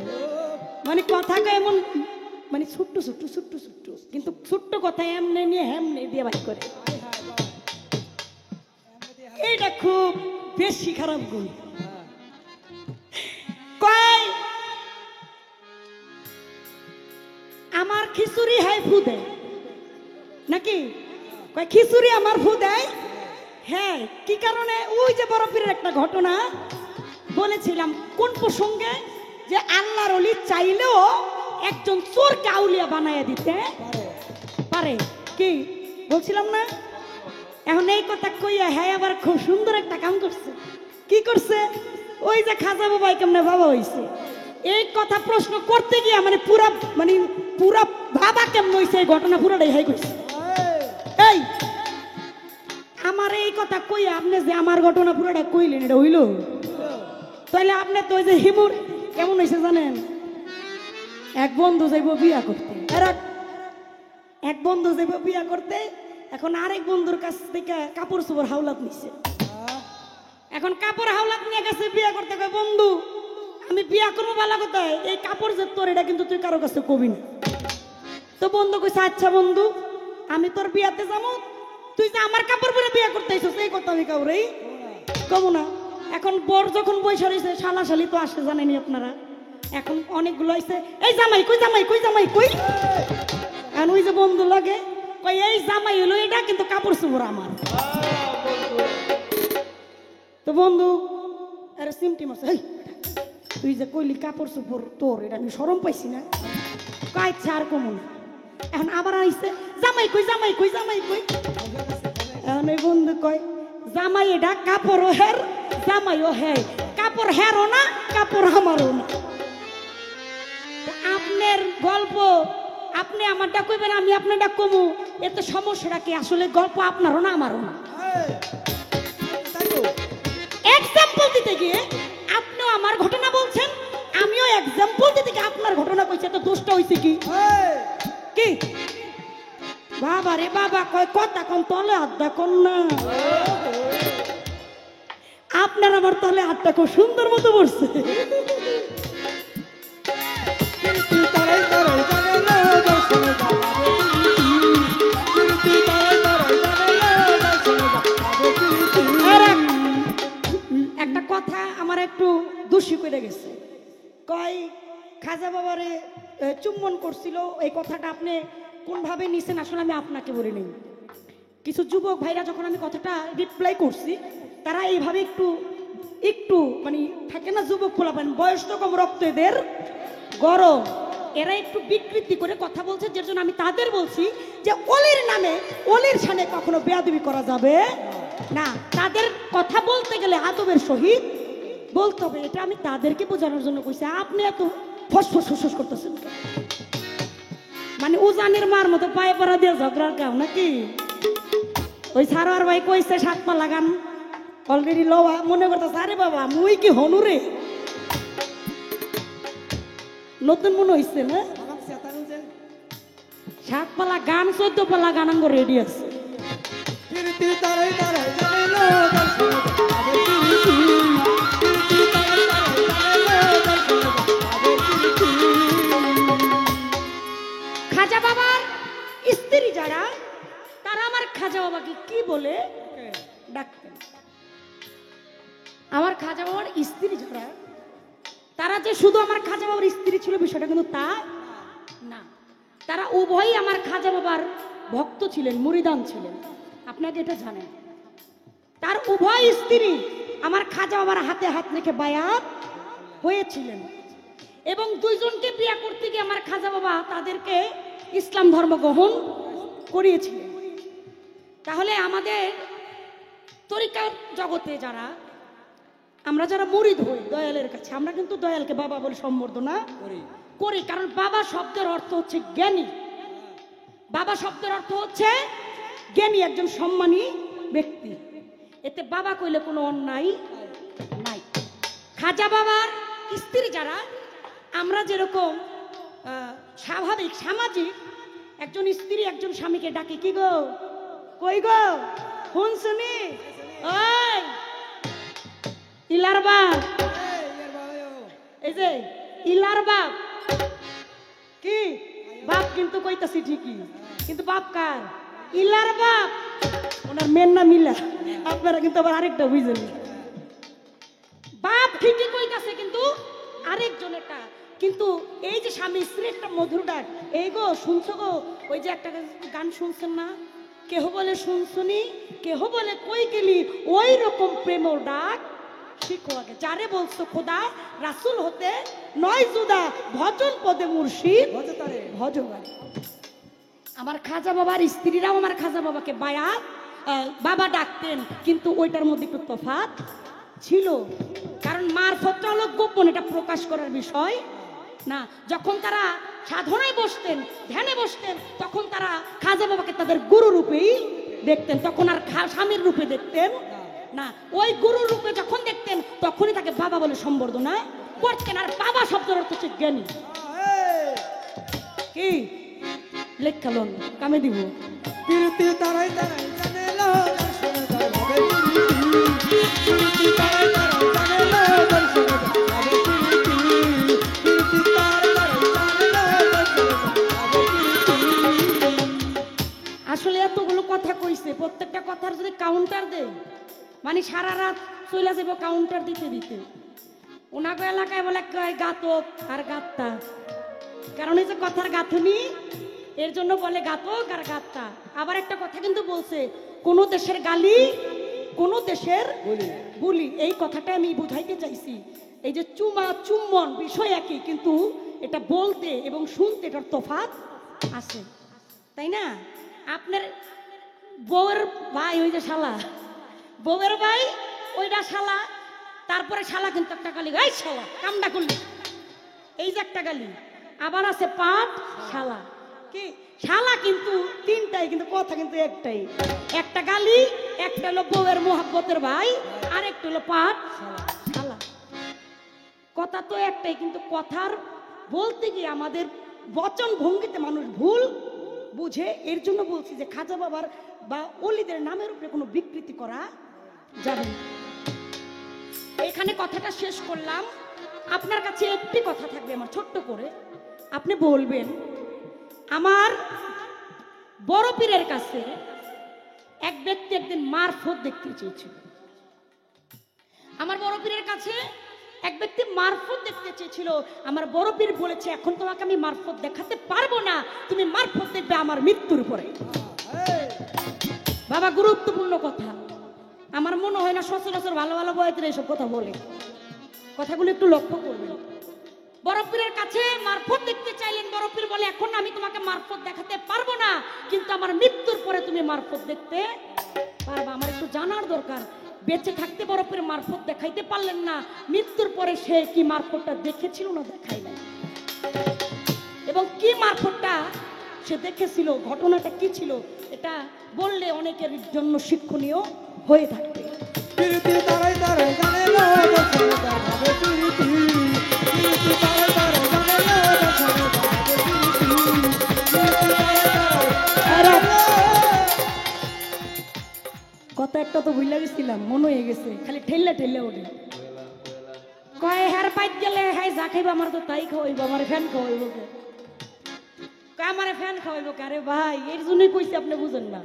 মানে কথা এমন মানে ছোট্ট ছোট্ট ছোট্ট ছোট্ট, কিন্তু ছোট্ট কথা এমনি নিয়ে হেমনে দিয়ে বাই করে, এইটা খুব বেশি খারাপ গুণ। কয় আমার খিচুড়ি হয় ফু দেয় নাকি? কয় খিচুড়ি আমার ফু দেয়। হ্যাঁ, কি কারণে? ওই যে বরফের একটা ঘটনা বলেছিলাম কোন প্রসঙ্গে, যে আল্লাহর ওলি চাইলেও একজন চোরকে আউলিয়া বানায় দিতে পারে। কি বলছিলাম না? এখন এই কথা কইয়া হ্যাঁ আবার খুব সুন্দর একটা কাম করছে। কি করছে? ওই যে খাজা বাবা কেমনে বাবা হইছে, এই কথা প্রশ্ন করতে গিয়া মানে পুরা বাবা কেমন হইছে, এই ঘটনা পুরাটাই হাই করছে। এই আমার এই কথা কইয়া আপনি যে আমার ঘটনা পুরাটা কইলেন, এটা হইল? তাহলে আপনি তো ওই যে হিমুর কেমন হয়েছে জানেন? এক বন্ধু যাইব বিয়া করতে, এক বন্ধু যাইব বিয়া করতে, এখন আরেক বন্ধুর কাছ থেকে কাপড় চোপড় হাওলাত নিছে। এখন কাপড় হাওলাত নিয়ে গেছে বিয়া করতে। কয় বন্ধু আমি বিয়া করবো ভালো কোথায়, এই কাপড় যে তোর এটা কিন্তু তুই কারো কাছে কবি না। তো বন্ধু কইছে আচ্ছা বন্ধু আমি তোর বিয়াতে যাবো, তুই যে আমার কাপড় পরে বিয়া করতে আইছিস এই কথা আমি কাউরেই কব না। এখন বর যখন বৈশা রয়েছে, শালাশালি তো আসে জানেনি আপনারা, এখন অনেকগুলো আইছে, এই জামাই কই, জামাই কই, জামাই কই। আর ওই যে বন্ধু লাগে কই এই জামাই হলো এটা, কিন্তু কাপড় চোপড় আমার। তো বন্ধু আরে সিমটি মারছে, তুই যে কইলি কাপড় চোপড় তোর, এটা আমি শরম পাইছি না। আচ্ছা আর কমন। এখন আবার আইছে জামাই কই, জামাই কই, জামাই কই। এখন এই বন্ধু কয় জামাই এটা কাপড়ও হের, জামাইও হ্যাঁ, কাপড় হেরও না কাপড় আমারও না। আপনার গল্প আপনি আমারটা কইবেন, আমি আপনারটা কমু, এতে সমস্যাটা কি? আসলে গল্প আপনারও না আমারও না। এক্সাম্পল দিতে গিয়ে আপনিও আমার ঘটনা বলছেন, আমিও এক্সাম্পল দিতে গিয়ে আপনার ঘটনা কইছে, তো দোষটা হইছে কি? কি বাবা রে বাবা, কয় কথা কোন তলে আড্ডা কোন না। আপনার আমার তলে আড্ডা খুব সুন্দর মতো বসছে। একটা কথা আমার একটু দোষী করে গেছে, কয় খাজা বাবারে চুম্বন করছিল, এই কথাটা আপনি কোনভাবে নিছেন আসলে আমি আপনাকে বলি নেই। কিছু যুবক ভাইরা যখন আমি কথাটা রিপ্লাই করছি, তারা এইভাবে একটু একটু মানে থাকে না, যুবক খোলাবেন বয়স তো কম, রক্ত এদের গরম, এরা একটু বিকৃতি করে কথা বলছে, যার জন্য আমি তাদের বলছি যে অলির নামে অলির সামনে কখনো বেয়াদবি করা যাবে না। তাদের কথা বলতে গেলে আদবের সহিত বলতে হবে, এটা আমি তাদেরকে বোঝানোর জন্য কইছি। আপনি এত ফসফস ফসফস করতেছেন, মানে উজানের মার মতো পায়ে পড়া দিয়ে ঝগড়ার গাও নাকি? ওই সারোয়ার ভাই কইছে সাত পা লাগান অলরেডি লোয়া, মনে করতেছে আরে বাবা মুই কি হনুরে নতুন মনে হইছে না? সাত পালা গান 14 পালা গান আঙ্গ রেডি আছে। খাজা বাবার স্ত্রী যারা, তারা আমার খাজা বাবাকে কি বলে, ডাকতেন। আমার খাজা বাবার স্ত্রী যারা, তারা যে শুধু আমার খাজা বাবার স্ত্রী ছিল বিষয়টা কিন্তু তা না, তারা উভয়ই আমার খাজা বাবার ভক্ত ছিলেন, মুরিদান ছিলেন। আপনাকে এটা জানেন, তার উভয় স্ত্রী আমার খাজা বাবার হাতে হাত রেখে বায়াত হয়েছিলেন এবং দুইজনকে বিয়ে করতে গিয়ে আমার খাজা বাবা তাদেরকে ইসলাম ধর্ম গ্রহণ করিয়েছিলেন। তাহলে আমাদের তরিকার জগতে যারা আমরা যারা মুরিদ হই দয়ালের কাছে, আমরা কিন্তু দয়ালকে বাবা বলে সম্বোধনা করি, কারণ বাবা শব্দের অর্থ হচ্ছে জ্ঞানী। বাবা শব্দের অর্থ হচ্ছে জ্ঞানী, একজন সম্মানী ব্যক্তি। এতে বাবা কইলে কোনো অন্যায় নাই। খাজা বাবার স্ত্রী যারা, আমরা যেরকম স্বাভাবিক সামাজিক একজন স্ত্রী একজন স্বামীকে ডাকে, কি গো, কই গো, শুন শুনি, ওই ইলার বাপ, এই যে ইলার বাপ, কি বাপ কিন্তু কইতাছি ঠিকই, কিন্তু বাপ কার? ইলার বাপ, ওনার মেয়ের নাম ইলা। আপনারা কিন্তু আবার আরেকটা বুঝেন, বাপ ঠিকই কইতাছে কিন্তু আরেকজনেরটা। কিন্তু এই যে স্বামী স্ত্রী একটা মধুর ডাক, এই গো শুনছো গো, ওই যে একটা গান শুনছেন না, কেহ বলে শুনছুনি, কেহ বলে কই গেলি, ওই রকম প্রেমর ডাক শিখো আগে। যারে বলছো খোদা রাসূল হতে নয় জুদা, ভজন পদে মুর্শিদ ভজবারে। আমার খাজা বাবার স্ত্রীরাও আমার খাজা বাবাকে বায়াত বাবা ডাকতেন, কিন্তু ওইটার মধ্যে একটু তফাৎ ছিল, কারণ মারফতটা হলো গোপন, এটা প্রকাশ করার বিষয় না। যখন তারা সাধনায় বসতেন, ধ্যানে বসতেন, তখন তারা খাজা বাবাকে তাদের গুরু রূপেই দেখতেন, তখন আর স্বামীর রূপে দেখতেন না। ওই গুরু রূপে যখন দেখতেন তখনই তাকে বাবা বলে সম্বোধনা করতেন। আর বাবা শব্দের অর্থ হচ্ছে জ্ঞানী। কি লেখালন কামে দিব আসলে এতগুলো কথা কইছে, প্রত্যেকটা কথার যদি কাউন্টার দেয় মানে সারা রাত চলে যাবো কাউন্টার দিতে দিতে। ওনাকে এলাকায় বলে গাতক আর গাত্তা, কারণ এই যে কথার গাঁথনি, এর জন্য বলে গাতক আর গাত্তা। আবার একটা কথা কিন্তু বলছে, কোন দেশের গালি কোন দেশের বুলি, এই কথাটা আমি বুঝাইতে চাইছি। এই যে চুমা চুম্বন বিষয় একই, কিন্তু এটা বলতে এবং শুনতে এটার তফাৎ আছে, তাই না? আপনার বউয়ের ভাই ওই যে শালা, বউয়ের ভাই ওইটা শালা, তারপরে শালা কিন্তু একটা গালি, এই শালা কামটা করলি, এই যে একটা গালি। আবার আছে পাট শালা, কি শালা কিন্তু তিনটাই, কিন্তু কথা কিন্তু একটাই। একটা গালি, একটা হলো বউয়ের মোহাব্বতের ভাই, আর একটা হলো পাট শালা। কথা তো একটাই, কিন্তু কথার বলতে গিয়ে আমাদের বচন ভঙ্গিতে মানুষ ভুল বুঝে। এর জন্য বলছি যে খাজা বাবার বা অলিদের নামের উপরে কোনো বিকৃতি করা যাবে না। এখানে কথাটা শেষ করলাম। আপনার কাছে একটি কথা থাকবে আমার ছোট্ট করে, আপনি বলবেন আমার বড় পীরের কাছে এক ব্যক্তি একদিন মারফত দেখতে চেয়েছিল। আমার বড় পীরের কাছে এক ব্যক্তি মারফত দেখতে চেয়েছিল। আমার বড় পীর বলেছে, এখন তোমাকে আমি মারফত দেখাতে পারবো না, তুমি মারফত দেখবে আমার মৃত্যুর পরে। বাবা, গুরুত্বপূর্ণ কথা। আমার মনে হয় না সচরাচর ভালো ভালো বয়সের এইসব কথা বলে, কথাগুলো একটু লক্ষ্য করবেন। বড় পীরের কাছে মারফত দেখতে চাইলেন, বড় পীর বলে, এখন আমি তোমাকে মারফত দেখাতে পারবো না, কিন্তু আমার মৃত্যুর পরে তুমি মারফত দেখতে পারবা। আমার একটু জানার দরকার, বেঁচে থাকতে বড় পীর মারফত দেখাইতে পারলেন না, মৃত্যুর পরে সে কি মারফতটা দেখেছিল না দেখাই নাই, এবং কি মারফতটা সে দেখেছিল, ঘটনাটা কি ছিল, এটা বললে অনেকের জন্য শিক্ষণীয় হয়ে থাকবে। কথা একটা তো ভুলে গেছিলাম, মনে হয়ে গেছে, খালি ঠেললে ঠেললে ওঠে। কয় হার পাইত গেলে হাই যা খাইব আমার তো তাই খাওয়াইব, আমার ফ্যান খাওয়াইব কে, আমার ফ্যান খাওয়াইব কে? আরে ভাই, এর জন্যই কইছি, আপনি বুঝেন না।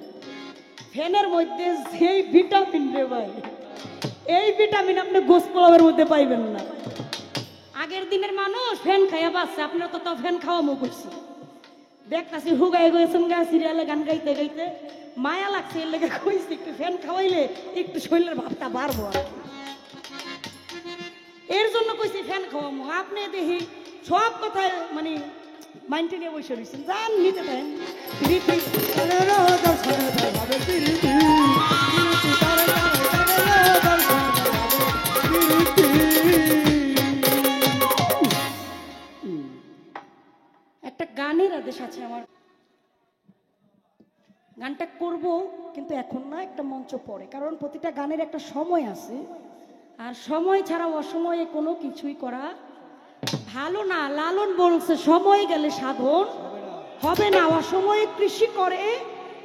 ফ্যানের মধ্যে যেই ভিটামিন রে ভাই, এই ভিটামিন আপনি গোস পোলাওয়ের মধ্যে পাইবেন না। আগের দিনের মানুষ ফ্যান খাইয়া বাঁচছে, আপনারা তো তাও ফ্যান খাওয়া মুখ করছে। দেখতাছি হুগাই গেছেন গা সিরিয়ালে গান গাইতে গাইতে, মায়া লাগছে, এর লেগে কইছি একটু ফ্যান খাওয়াইলে একটু শরীরের ভাবটা বাড়বো আর কি। এর জন্য কইছি ফ্যান খাওয়ামো। আপনি দেখি সব কথায় মানে মাইন্ডে নিয়ে বসে রয়েছেন, যান নিতে দেন। একটা গানের আদেশ আছে আমার, গানটা করব কিন্তু এখন না, একটা মঞ্চ পড়ে, কারণ প্রতিটা গানের একটা সময় আছে, আর সময় ছাড়া অসময়ে কোনো কিছুই করা ভালো না। লালন বলছে সময় গেলে সাধন হবে না, অসময়ে কৃষি করে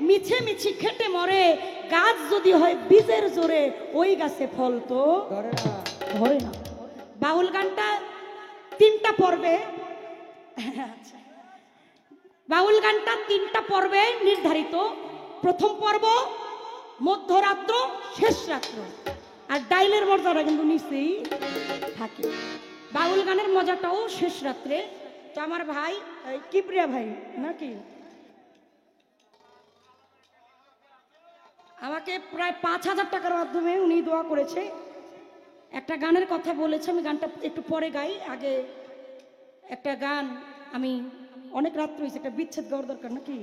মিছে মিছি খেটে মরে, গাছ যদি হয় বীজের জোরে ওই গাছে ফল তো ধরে না। বাউল গানটা 3টা পর্বে, আচ্ছা, বাউল গানটা 3টা পর্বে নির্ধারিত। প্রথম পর্ব, মধ্যরাত্র, শেষ রাত্র, আর ডাইলের মর্যাদা কিন্তু নিচেই থাকে। বাউল গানের মজাটাও শেষ রাত্রে। তো আমার ভাই কিপ্রিয়া ভাই নাকি আমাকে প্রায় 5,000 টাকার মাধ্যমে উনি দোয়া করেছে, একটা গানের কথা বলেছে, আমি গানটা একটু পরে গাই। আগে একটা গান, আমি অনেক রাত্র হয়েছে, একটা বিচ্ছেদ গাওয়ার দরকার নাকি।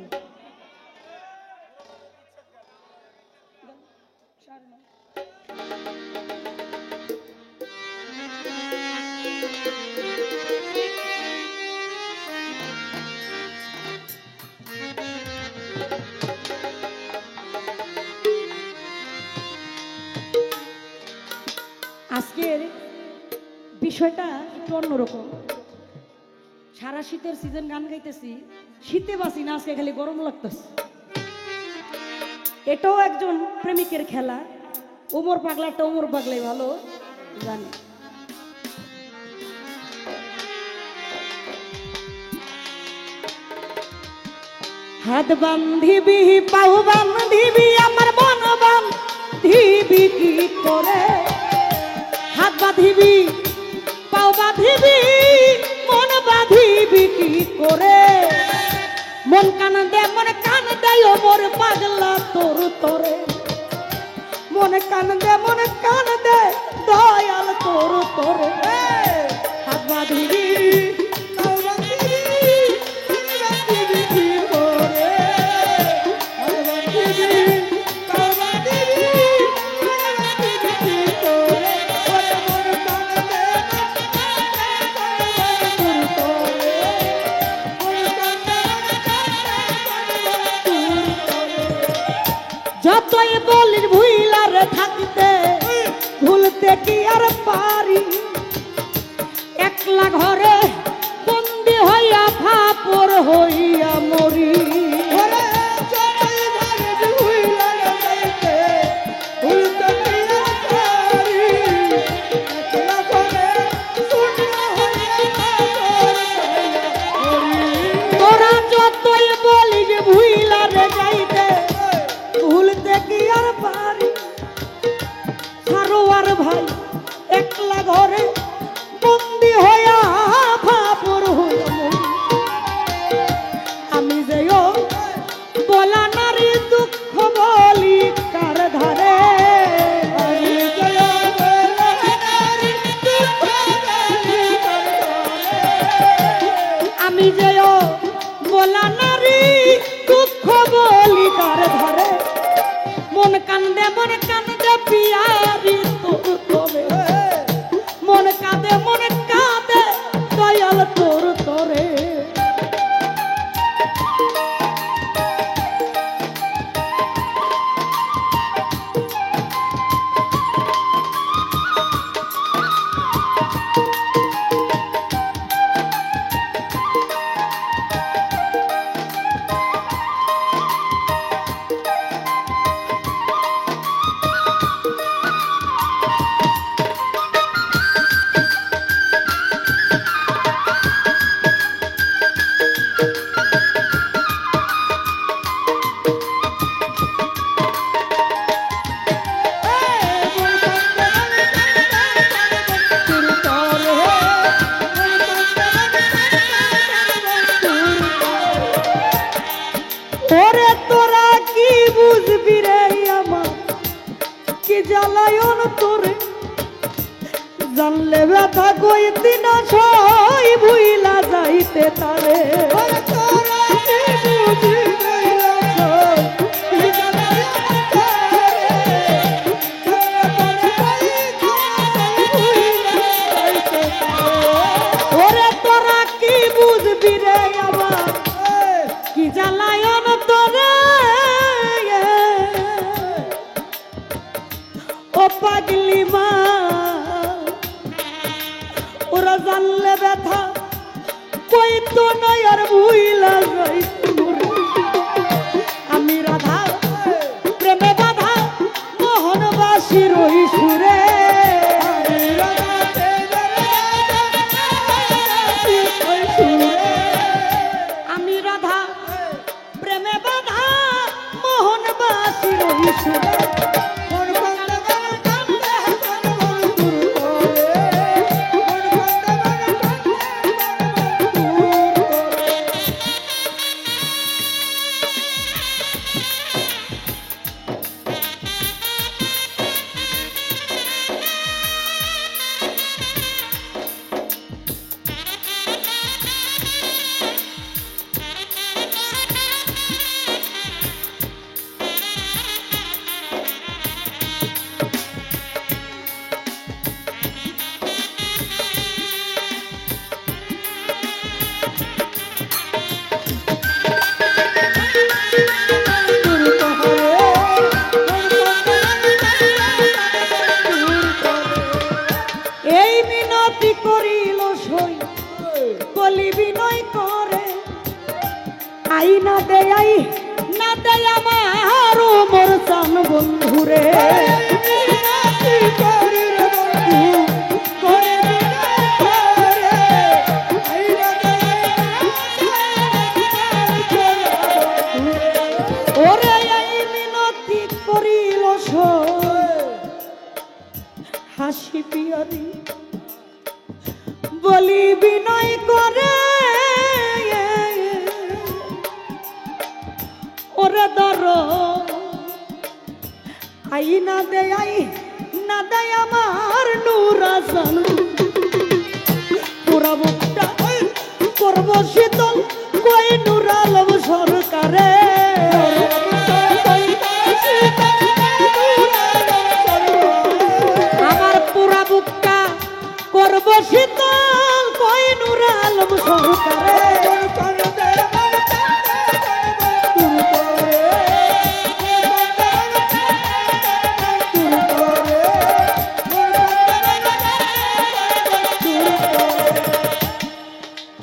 আজকের বিষয়টা একটু অন্যরকম। সারা শীতের সিজন গান গাইতেছি, শীতে বাসি না, আজকে খালি গরম লাগতেছে। এটাও একজন প্রেমিকের খেলা। ওমর পাগলাটা ওমর পাগলাই ভালো জানে। হাত বান্ধিবি পাও বান্ধিবি আমার মন বান্ধিবি কি করে, হাত বাঁধিবি পাও বাঁধিবি মন বাঁধিবি কি করে, মন কান দে ও মোর পাগলা তোর তোরে, মনে কান দে দয়াল তোর তোরে, হাত বাঁধিবি পাও বাঁধিবি বাঁধিবি কি করে, হাত বাঁধিবি পাও বাঁধিবি বাঁধিবি কি করে, মন কান দে তোর তোরে, যতই বলির ভুইলার থাকতে ভুলতে কি আর পারি, একলা ঘরে বন্দি হইয়া ফাপর হইয়া মরি, তোরা যতই বলিস ভুইলার যাইতে ভুলতে কি আর পারি, সারোয়ার ভাই একলা ঘরে বন্দি হইয়া ফাপর হইয়া মরি, আমি যে ওরে তোরা কি বুঝবি রে আমার কি জ্বালায়ন তোরে জানলে ব্যথা কই দিন সই ভুইলা যাইতে তারে
ওরে তোরা কি বুঝবি রে আমার কি জ্বালায়ন
ওরে তোরা কি বুঝবি রে আমার কি জ্বালায়ন তোরে ও পাগলি মা ওরা জানলে ব্যথা কই তো নয় আর ভুইলা যাই আমি রাধা প্রেমে বাধা মোহনবাসীর ওই সুরে আমি রাধা প্রেমে বাধা মোহনবাসীর ওই সুরে এই মিনতি করিল সই কলি বিনয় করে আই না দেয় আমার মোর চান বন্ধুরে ওরে এই মিনতি করিল সই হাসি পিয়ারি বলি বিনয় করে ওরে দর আই না দেয় আমার নুরাজন পুরা বুকটা করব শীতল কই নুরালম সরকারে আমার পুরা বুকটা করব শীতল কই নুরালম সরকারে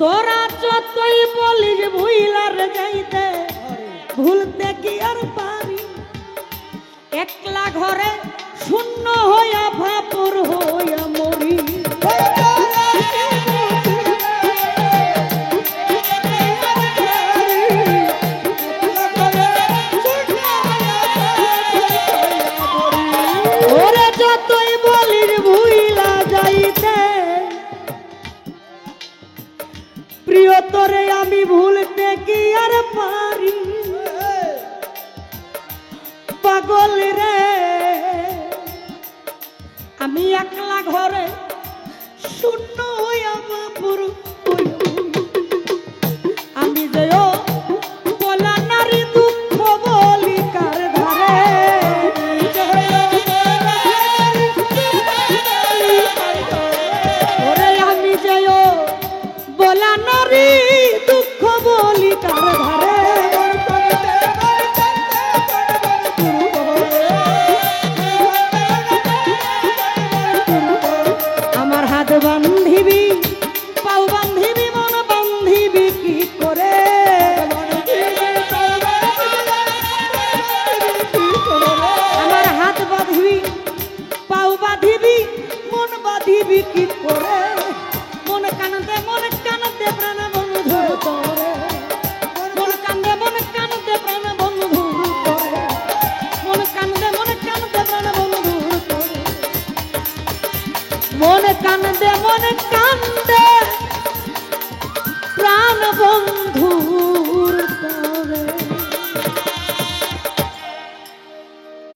তোরা যতই বলিস ভুইলার যাইতে ভুলতে কি আর পারি একলা ঘরে শূন্য হইয়া ভাপুর হইয়া মরি ওরে যতই বলিস ভুইলা যাইতে প্রিয় তোরে আমি ভুলতে কি আর পারি পাগল রে আমি একলা ঘরে শূন্য হইয়া বাপুর আমি যে বলা নারী দুঃখ বলি কার ধারে ওরে আমি যে বলা নারী দুঃখ বলি কার ধারে আমার হাত বান্ধিবি পাও বান্ধিবি মন বান্ধিবি কি করে আমার হাত বাঁধিবি পাও বাঁধিবি মন বাঁধিবি কি করে মন কানতে প্রাণ বন্ধু করে মন কান্দে প্রাণ বন্ধু করে মন কান্দে প্রাণ বন্ধু করে মন কান্দে প্রাণ বন্ধু